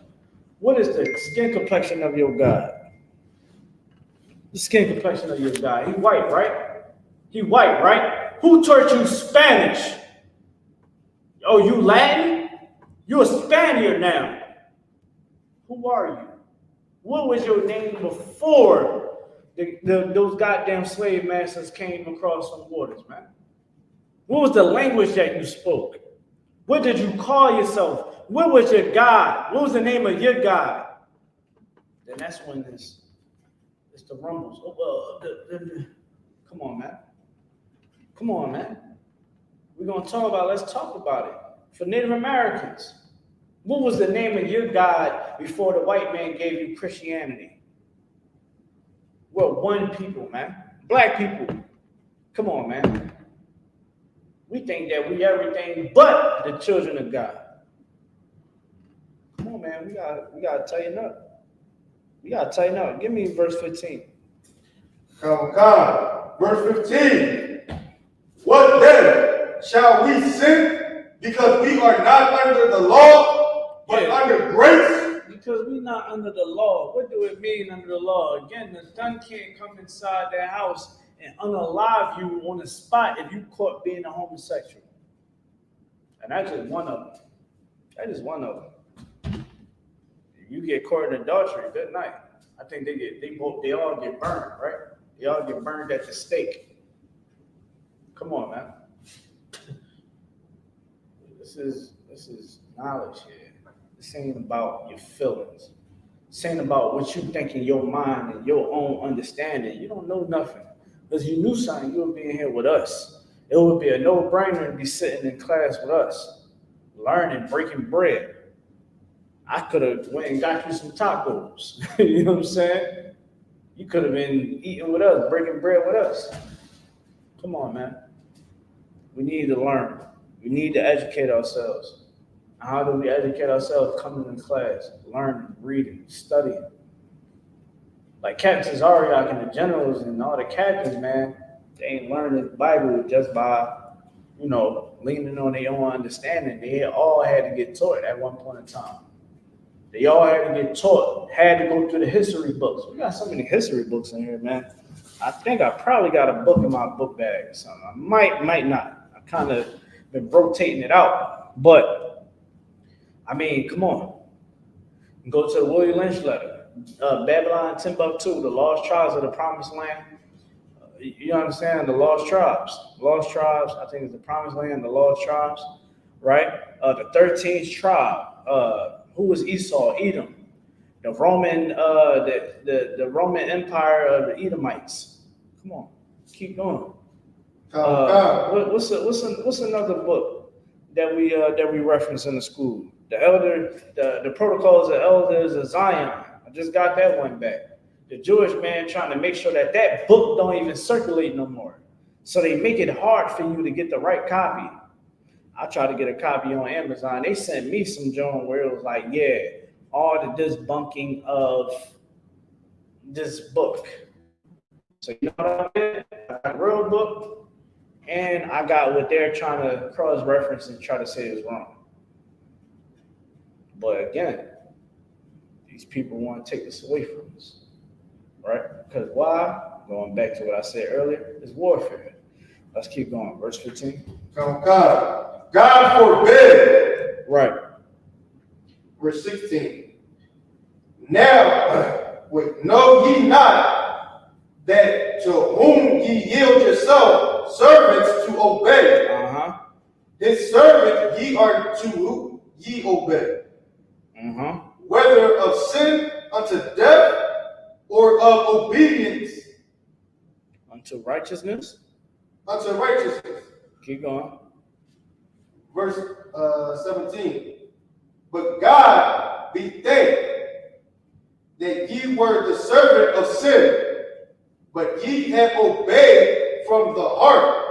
What is the skin complexion of your God? The skin complexion of your God. He white, right? Who taught you Spanish? Oh, you Latin? You're a Spaniard now. Who are you? What was your name before those goddamn slave masters came across some waters, man? What was the language that you spoke? What did you call yourself? What was your God? What was the name of your God? Then that's when it's the rumbles. Oh, well, come on, man. We're going to talk about it. Let's talk about it. For Native Americans, what was the name of your God before the white man gave you Christianity? We're one people, man. Black people. Come on, man. We think that we everything but the children of God. Come on, man. We gotta tighten up. Give me verse 15. God, verse 15. What then? Shall we sin because we are not under the law, but under grace? Because we're not under the law. What do it mean under the law? Again, the sun can't come inside that house and unalive you on the spot if you caught being a homosexual. And that's just one of them. You get caught in adultery, good night. I think they all get burned, right? They all get burned at the stake. Come on, man. This is knowledge here. This ain't about your feelings. This ain't about what you think in your mind and your own understanding. You don't know nothing. Because you knew something, you would be in here with us. It would be a no-brainer to be sitting in class with us, learning, breaking bread. I could have went and got you some tacos. You know what I'm saying? You could have been eating with us, breaking bread with us. Come on, man. We need to learn. We need to educate ourselves. How do we educate ourselves? Coming in class, learning, reading, studying. Like Captain Zariak and the generals and all the captains, man, they ain't learning the Bible just by, leaning on their own understanding. They all had to get taught at one point in time. They all had to get taught, had to go through the history books. We got so many history books in here, man. I think I probably got a book in my book bag or something. I might not. I kind of been rotating it out. But, I mean, come on. Go to the William Lynch letter. Babylon, Timbuktu, the lost tribes of the promised land. You understand? The lost tribes. Lost tribes, I think it's the promised land, the lost tribes, right? The 13th tribe. Who was Esau? Edom. The Roman, the Roman Empire of the Edomites. Come on, keep going. What's another book that we reference in the school? The Protocols of Elders of Zion. I just got that one back. The Jewish man trying to make sure that book don't even circulate no more. So they make it hard for you to get the right copy. I tried to get a copy on Amazon. They sent me some joint where it was like, yeah, all the debunking of this book. So you know what I did? I got a real book, and I got what they're trying to cross-reference and try to say is wrong. But again, these people want to take this away from us, right? Because why? Going back to what I said earlier, it's warfare. Let's keep going. Verse 15. God forbid. Right. Verse 16. Now, know ye not that to whom ye yield yourself servants to obey, his servant ye are to ye obey, whether of sin unto death or of obedience unto righteousness. Unto righteousness. Keep going. Verse 17. But God be thanked that ye were the servant of sin, but ye have obeyed from the heart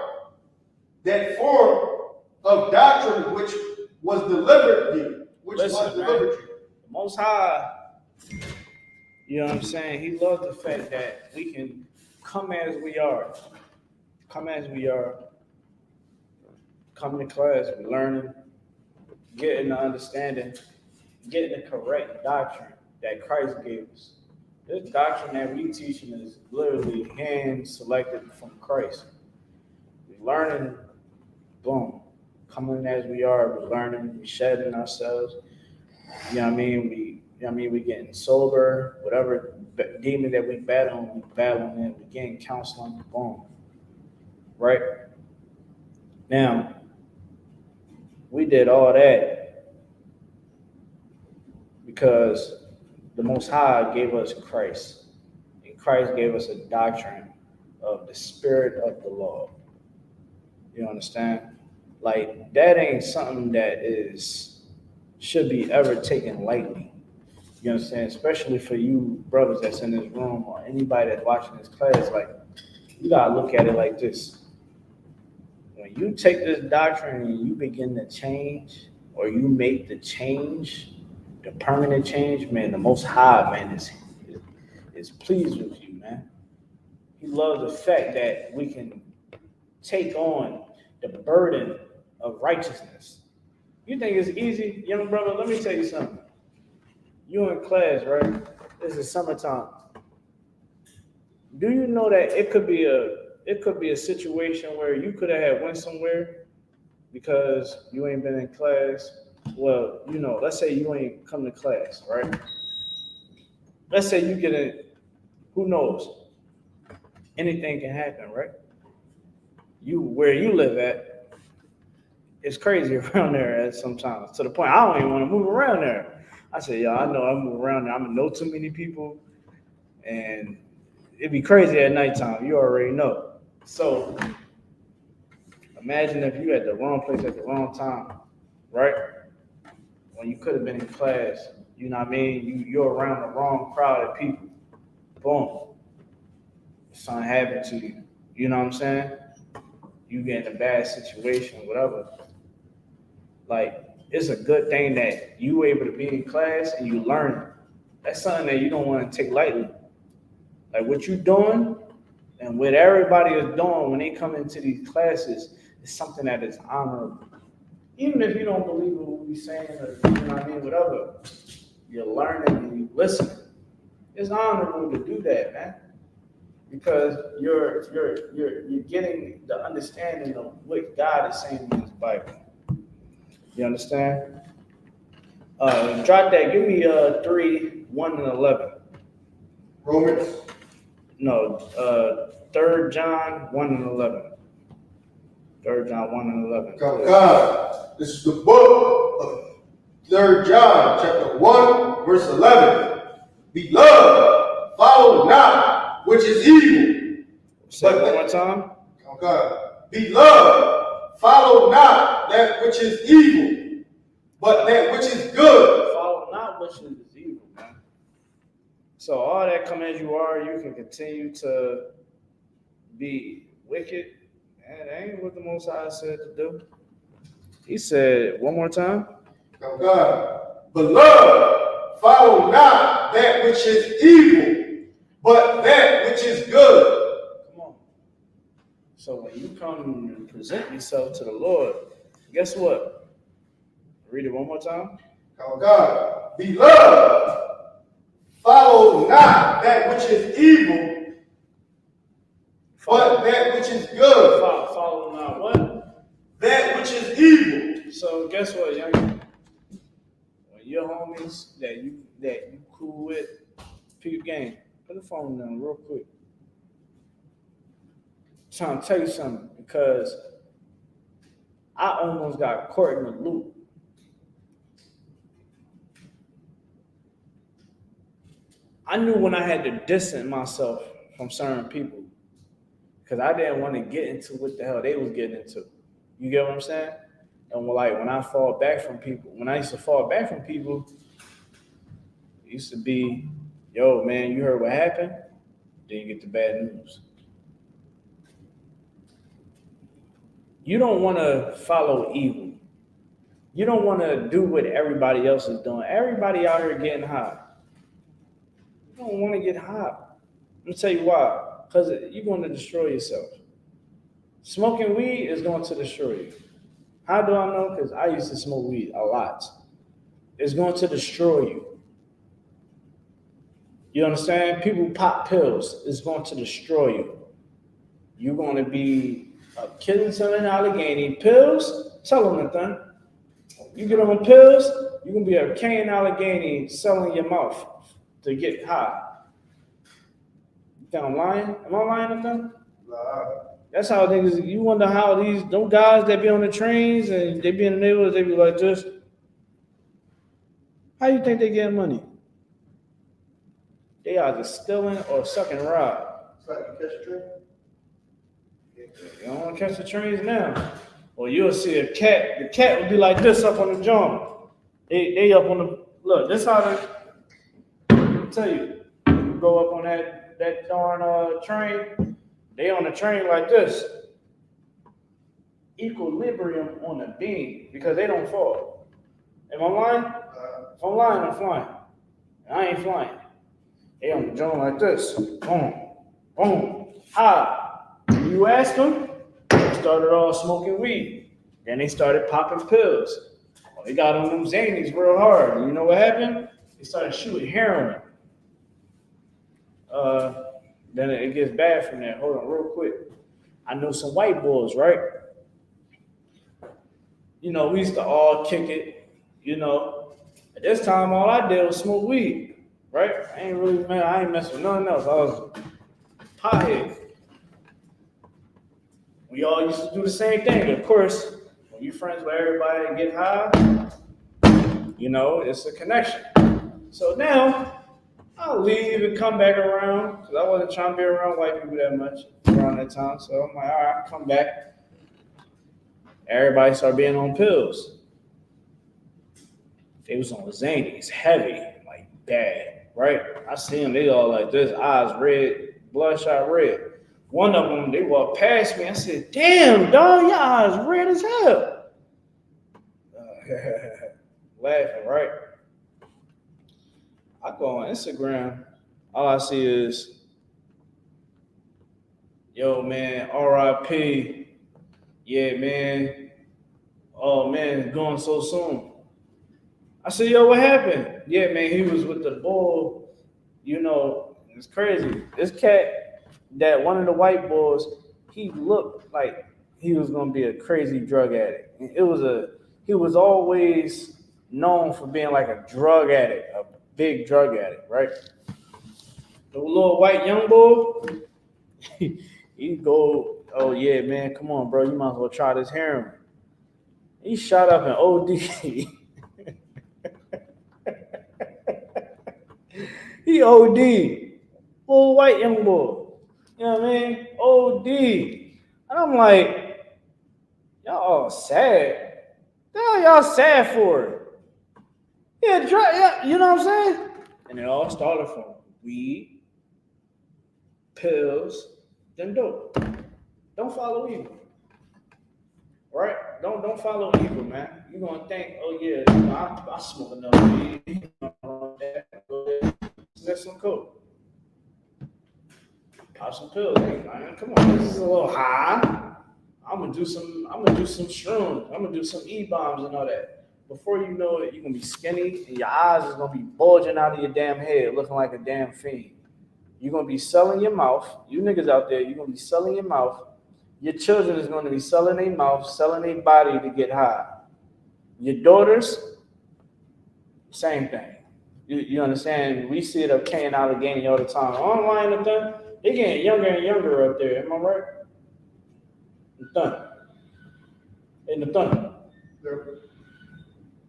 that form of doctrine which was delivered you. The Most High, you know what I'm saying? He loves the fact that we can come as we are. Come as we are. Come to class, we're learning, getting the understanding, getting the correct doctrine that Christ gave us. This doctrine that we teaching is literally hand-selected from Christ. We're learning, boom, coming as we are, we're learning, we're shedding ourselves. You know what I mean? We getting sober, whatever demon that we battling it, we getting counseling, boom. Right? Now, we did all that because the Most High gave us Christ. And Christ gave us a doctrine of the spirit of the law. You understand? Like, that ain't something that should be ever taken lightly. You understand? Especially for you brothers that's in this room or anybody that's watching this class, like, you gotta look at it like this. When you take this doctrine and you begin to change, or you make the change, the permanent change, man, the Most High, man, is pleased with you, man. He loves the fact that we can take on the burden of righteousness. You think it's easy, young brother? Let me tell you something. You in class, right? This is summertime. Do you know that it could be a situation where you could have went somewhere because you ain't been in class? Well, let's say you ain't come to class, right? let's say you get a, who knows? Anything can happen, right? Where you live at, it's crazy around there at sometimes, to the point I don't even want to move around there. I say, yo, I know I move around there. I'm gonna know too many people, and it'd be crazy at nighttime. You already know. So imagine if you at the wrong place at the wrong time, right? When you could have been in class, you know what I mean? You're around the wrong crowd of people. Boom. Something happened to you. You know what I'm saying? You get in a bad situation, whatever. Like, it's a good thing that you able to be in class and you learn. That's something that you don't want to take lightly. Like what you doing and what everybody is doing when they come into these classes is something that is honorable. Even if you don't believe in what we're saying or you know what I mean, whatever, you're learning and you listen. It's honorable to do that, man. Because you're getting the understanding of what God is saying in His Bible. You understand? Drop that. Give me 3, 1 and 11. Romans. No, 3 John 1 and 11. 3 John 1 and 11. God, this is the book of 3 John, chapter 1, verse 11. Beloved, follow not which is evil. Say it one more time. God, beloved, follow not that which is evil, but that which is good. Follow not which is evil, man. So all that come as you are, you can continue to be wicked. Man, that ain't what the Most High said to do. He said, one more time. God, beloved, follow not that which is evil, but that which is good. Come on. So when you come and present yourself to the Lord, guess what? Read it one more time. God, beloved, follow not that which is evil, but that which is good. Follow not what? That which is evil. So guess what, young? When your homies that you cool with, peep game, put the phone down real quick. I'm trying to tell you something because I almost got caught in the loop. I knew when I had to distance myself from certain people because I didn't want to get into what the hell they was getting into. You get what I'm saying? And when I fall back from people, when I used to fall back from people, it used to be, yo, man, you heard what happened? Then you get the bad news. You don't want to follow evil. You don't want to do what everybody else is doing. Everybody out here getting high. You don't want to get high. Let me tell you why. Because you're going to destroy yourself. Smoking weed is going to destroy you. How do I know? Because I used to smoke weed a lot. It's going to destroy you. You understand? People pop pills. It's going to destroy you. You're going to be a killing selling Allegheny. Pills? Tell them nothing. You get on pills, you're going to be a cane Allegheny selling your mouth to get high. You think I'm lying? Am I lying or something? That's how niggas, you wonder how those guys that be on the trains and they be in the neighborhoods, they be like this. How you think they get money? They either stealing or sucking rod. It's like you catch a train. You don't want to catch the trains now. Or you'll see a cat. The cat will be like this up on the jump. They up on the, look, this how I'll tell you. You go up on that darn train, they on the train like this. Equilibrium on the beam because they don't fall. Am I lying? If I'm lying, I'm flying. I ain't flying. They on the jump like this. Boom, boom, high. You ask them, they started all smoking weed. Then they started popping pills. They got on them zanies real hard. And you know what happened? They started shooting heroin. Then it gets bad from there. Hold on real quick. I know some white boys, right? You know, we used to all kick it, you know. At this time, all I did was smoke weed. right? I ain't messing with nothing else. I was pothead. We all used to do the same thing. Of course, when you friends with everybody and get high, you know, it's a connection. So now I'll leave and come back around because I wasn't trying to be around white people that much around that time. So I'm like, all right, I'll come back. Everybody started being on pills. They was on Zanies, heavy, like bad, right? I see them, they all like this, eyes red, bloodshot red. One of them, they walked past me. I said, damn, dog, your eyes red as hell. Laughing, right? I go on Instagram, all I see is, yo, man, RIP. Yeah, man. Oh, man, it's going so soon. I said, yo, what happened? Yeah, man, he was with the bull. You know, it's crazy. This cat, that one of the white boys, he looked like he was gonna be a crazy drug addict. He was always known for being like a drug addict, a big drug addict, right? The little white young boy, he go, oh yeah, man, come on, bro, you might as well try this heroin. He shot up an OD. He OD. Little white young boy. You know what I mean? OD. And I'm like, y'all all sad. What y'all sad for? Yeah, you know what I'm saying? And it all started from weed, pills, then dope. Don't follow evil. Right? Don't follow evil, man. You're gonna think, oh yeah, you know, I smoke enough weed. Let's some coke. Pop some pills. Hey, man, come on, this is a little high. I'm gonna do some shrooms. I'm gonna do some E-bombs and all that. Before you know it, you're gonna be skinny and your eyes is gonna be bulging out of your damn head, looking like a damn fiend. You're gonna be selling your mouth. You niggas out there, you're gonna be selling your mouth. Your children is gonna be selling their mouth, selling their body to get high. Your daughters, same thing. You understand? We see it up K and Allegheny all the time. Online and done. They getting younger and younger up there. Am I right? Done. In the thunder.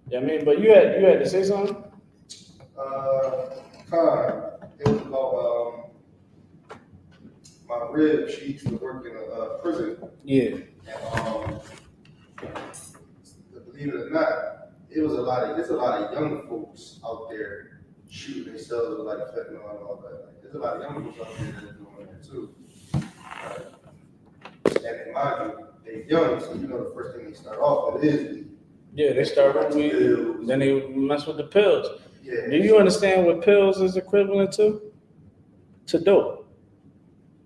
Yeah, I mean, but you had to say something. It was about my rib. She used to work in a prison. Yeah. And believe it or not, there's a lot of young folks out there shooting themselves with like fentanyl and all that. Like, there's a lot of young folks out there that are doing that too. And mind you, they're young, so you know the first thing they start off with is weed. Yeah, they start with weed, then they mess with the pills. Yeah. Do you understand what pills is equivalent to? To dope.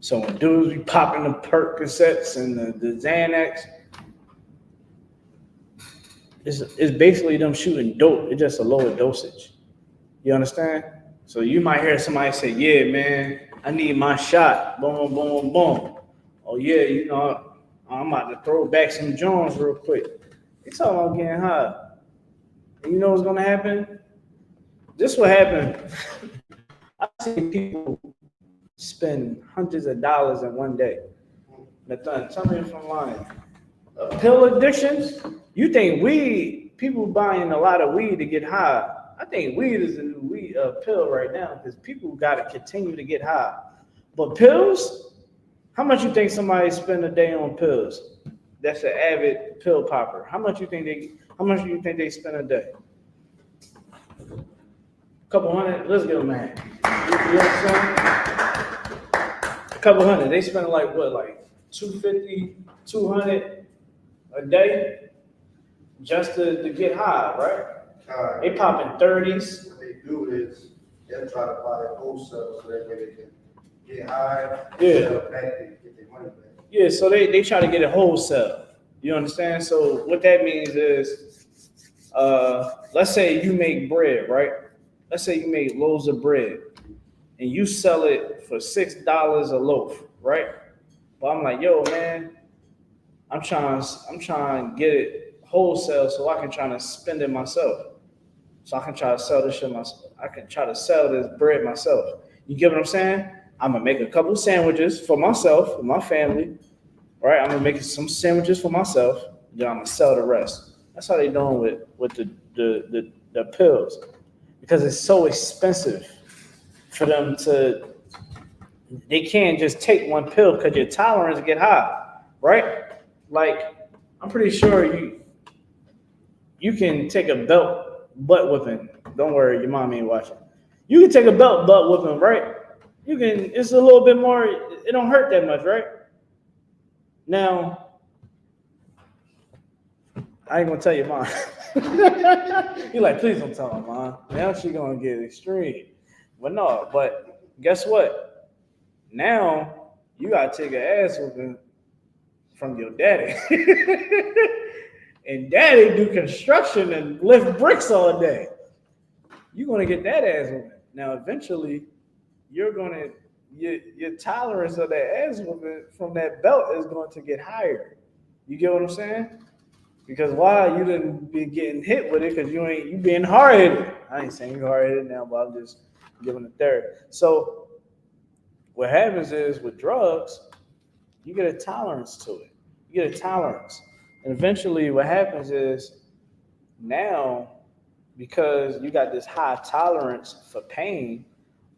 So when dudes be popping the Percocets and the Xanax, it's basically them shooting dope. It's just a lower dosage. You understand? So you might hear somebody say, yeah, man, I need my shot. Boom, boom, boom. Oh, yeah, you know, I'm about to throw back some Jones real quick. They talking about getting high. And you know what's going to happen? This will happen. I've seen people spend hundreds of dollars in one day. Nathan, tell me if I'm lying. Pill addictions? You think weed, people buying a lot of weed to get high. I think weed is a new pill right now because people got to continue to get high. But pills? How much you think somebody spend a day on pills? That's an avid pill popper. How much do you think they spend a day? A couple hundred? Let's give them a hand. You understand? A couple hundred. They spend like what, like 250, 200 a day just to get high, right? They popping 30s. What they do is they'll try to buy it wholesale so that way they can get high, Yeah. sell back and get their money back. Yeah, so they try to get it wholesale. You understand? So what that means is, let's say you make bread, right? Let's say you make loaves of bread and you sell it for $6 a loaf, right? But I'm like, yo, man, I'm trying to get it wholesale so I can try to spend it myself. so I can try to sell this shit myself. I can try to sell this bread myself. You get what I'm saying? I'm gonna make a couple of sandwiches for myself, for my family, right? I'm gonna make some sandwiches for myself. Then I'm gonna sell the rest. That's how they doing with the pills, because it's so expensive for them to. They can't just take one pill because your tolerance get high, right? Like I'm pretty sure you can take a belt butt whipping. Don't worry, your mom ain't watching. You can take a belt butt whipping, right? You can. It's a little bit more. It don't hurt that much, right? Now, I ain't gonna tell your mom. You're like, please don't tell my mom. Now she gonna get extreme. But no. But guess what? Now you gotta take an ass whooping from your daddy. And daddy do construction and lift bricks all day. You're gonna get that ass whooping. Now eventually you're gonna your tolerance of that ass whooping from that belt is going to get higher. You get what I'm saying? Because why you didn't be getting hit with it because you being hard headed. I ain't saying you're hard headed now, but I'm just giving a third. So what happens is with drugs, you get a tolerance to it. You get a tolerance. And eventually what happens is now, because you got this high tolerance for pain,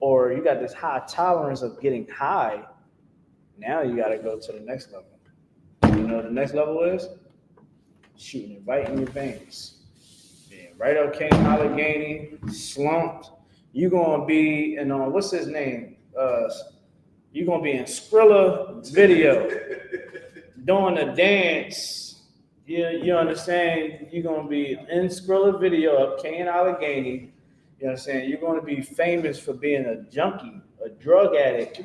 or you got this high tolerance of getting high, now you got to go to the next level. You know what the next level is? Shooting it right in your veins. Being right up King Allegheny, slumped. You're going to be in, what's his name? You're going to be in Skrilla video, doing a dance. You understand? You're going to be in Skrilla video up King Allegheny. You know what I'm saying? You're going to be famous for being a junkie, a drug addict,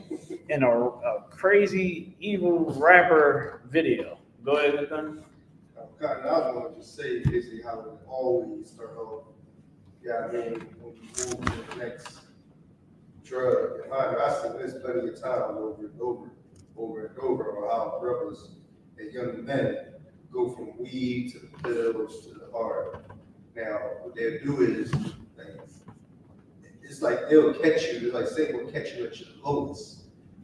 in a crazy, evil rapper video. Go ahead, Nathan. I was going to just say basically how it always start off. Yeah, I mean, when you move to the next drug, and I've seen this plenty of times over and over, on how brothers and young men go from weed to the pills to the hard. Now, what they'll do is, it's like they'll catch you, it's like Satan will catch you at your lowest.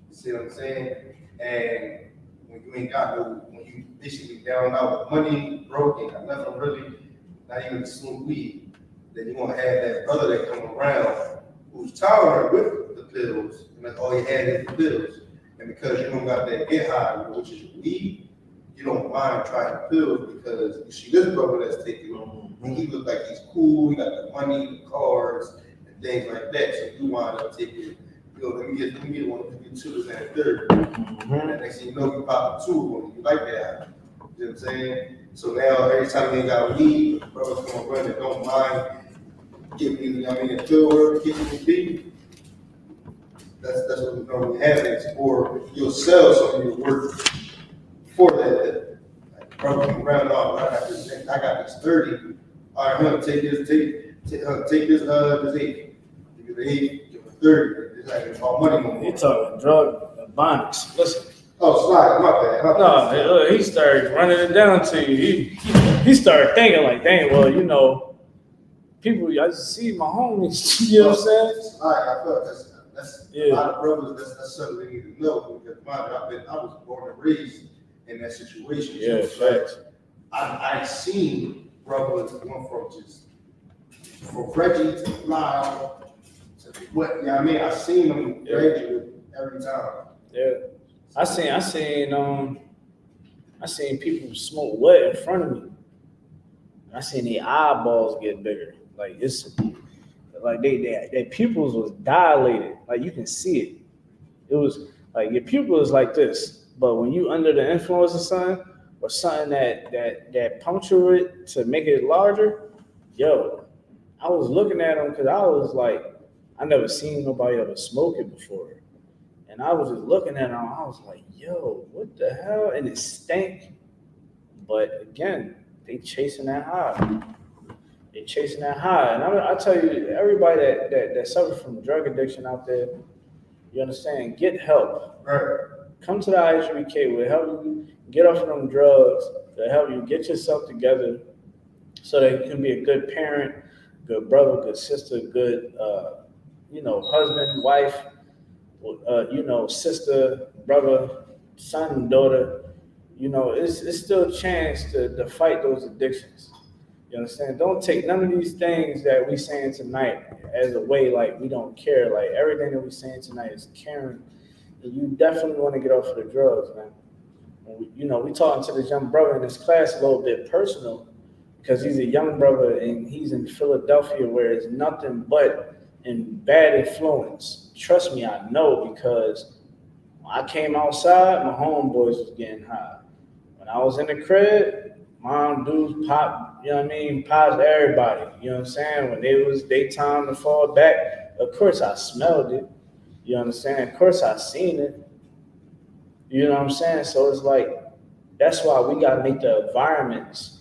You see what I'm saying? And when you ain't got no, when you basically down out with money, broke, ain't got nothing really, not even smoke weed, then you want to have that brother that come around who's tolerant with the pills, and that's all you had is the pills. And because you don't got that get high, which is weed, you don't mind trying the pills because you see this brother that's taking them, and he look like he's cool, he got the money, the cars, and things like that. So you wind up taking, let me get one, let me get two, and a third. And next thing you know, you pop two of them, you like that. You know what I'm saying? So now every time you got weed, brothers come around and don't mind giving you, a pill or giving you weed. That's what we normally happens. Or you'll sell some of your work for that. Like, brother come around, oh, I got this 30. All right, take this 8. Give it 8, give it 30. It's like all money no more. You talking drug bonics. Listen. Oh, slide, my bad. No, he started running it down to you. He started thinking like, dang, well, people, I just see my homies, you know what I'm saying? All right, I feel that's a lot of brothers, that's something they need to know, because I was born and raised in that situation. Yeah, facts. I've seen brothers going from Reggie to Lyle to what, you know what I mean? I've seen them graduate every time. Yeah. I seen people smoke wet in front of me. I seen their eyeballs get bigger. Like it's like their pupils was dilated. Like you can see it. It was like your pupil is like this, but when you under the influence of something or something that puncture it to make it larger, I was looking at them because I was like, I never seen nobody ever smoke it before. And I was just looking at them, I was like, yo, what the hell? And it stank. But again, they chasing that high. They chasing that high. And I tell you, everybody that suffers from drug addiction out there, you understand, get help. Right. Come to the I.S.U.P.K. We'll help you get off of them drugs. They'll help you get yourself together so that you can be a good parent, good brother, good sister, good, husband, wife, sister, brother, son, daughter. It's still a chance to fight those addictions. You understand? Don't take none of these things that we saying tonight as a way like we don't care. Like everything that we saying tonight is caring. And you definitely want to get off of the drugs, man. We talking to this young brother in this class a little bit personal because he's a young brother and he's in Philadelphia where it's nothing but in bad influence. Trust me, I know, because when I came outside, my homeboys was getting high. When I was in the crib, mom dudes pop, popped everybody. You know what I'm saying? When it was daytime to fall back, of course I smelled it. You understand? Of course I seen it. You know what I'm saying? So it's like, that's why we gotta make the environments,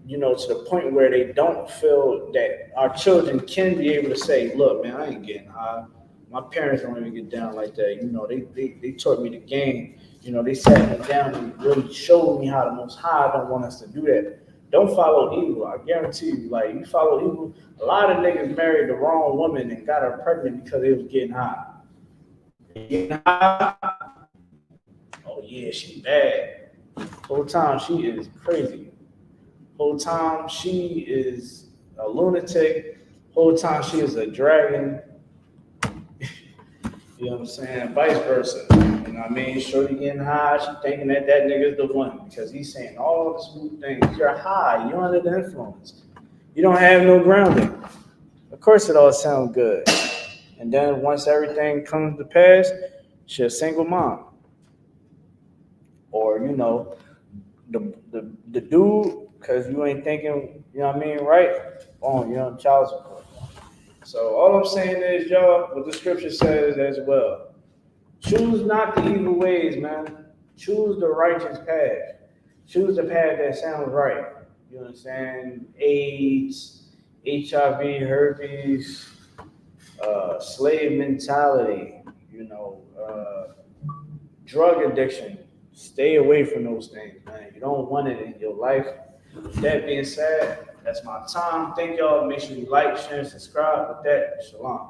to the point where they don't feel that our children can be able to say, look, man, I ain't getting high. My parents don't even get down like that. They taught me the game. They sat me down and really showed me how the Most High don't want us to do that. Don't follow evil. I guarantee you, like, you follow evil, a lot of niggas married the wrong woman and got her pregnant because they was getting high. Getting high? Oh yeah, she bad. Whole time she is crazy. Whole time she is a lunatic. Whole time she is a dragon. You know what I'm saying? Vice versa. You know what I mean? Shorty getting high, she thinking that nigga's the one because he's saying all the smooth things. You're high, you're under the influence. You don't have no grounding. Of course it all sounds good. And then once everything comes to pass, she's a single mom. Or, the dude, because you ain't thinking, right? Oh, child support. So all I'm saying is, y'all, what the scripture says as well. Choose not the evil ways, man. Choose the righteous path. Choose the path that sounds right. You understand? AIDS, HIV, herpes, slave mentality, drug addiction. Stay away from those things, man. You don't want it in your life. With that being said, that's my time. Thank y'all. Make sure you like, share, and subscribe. With that, shalom.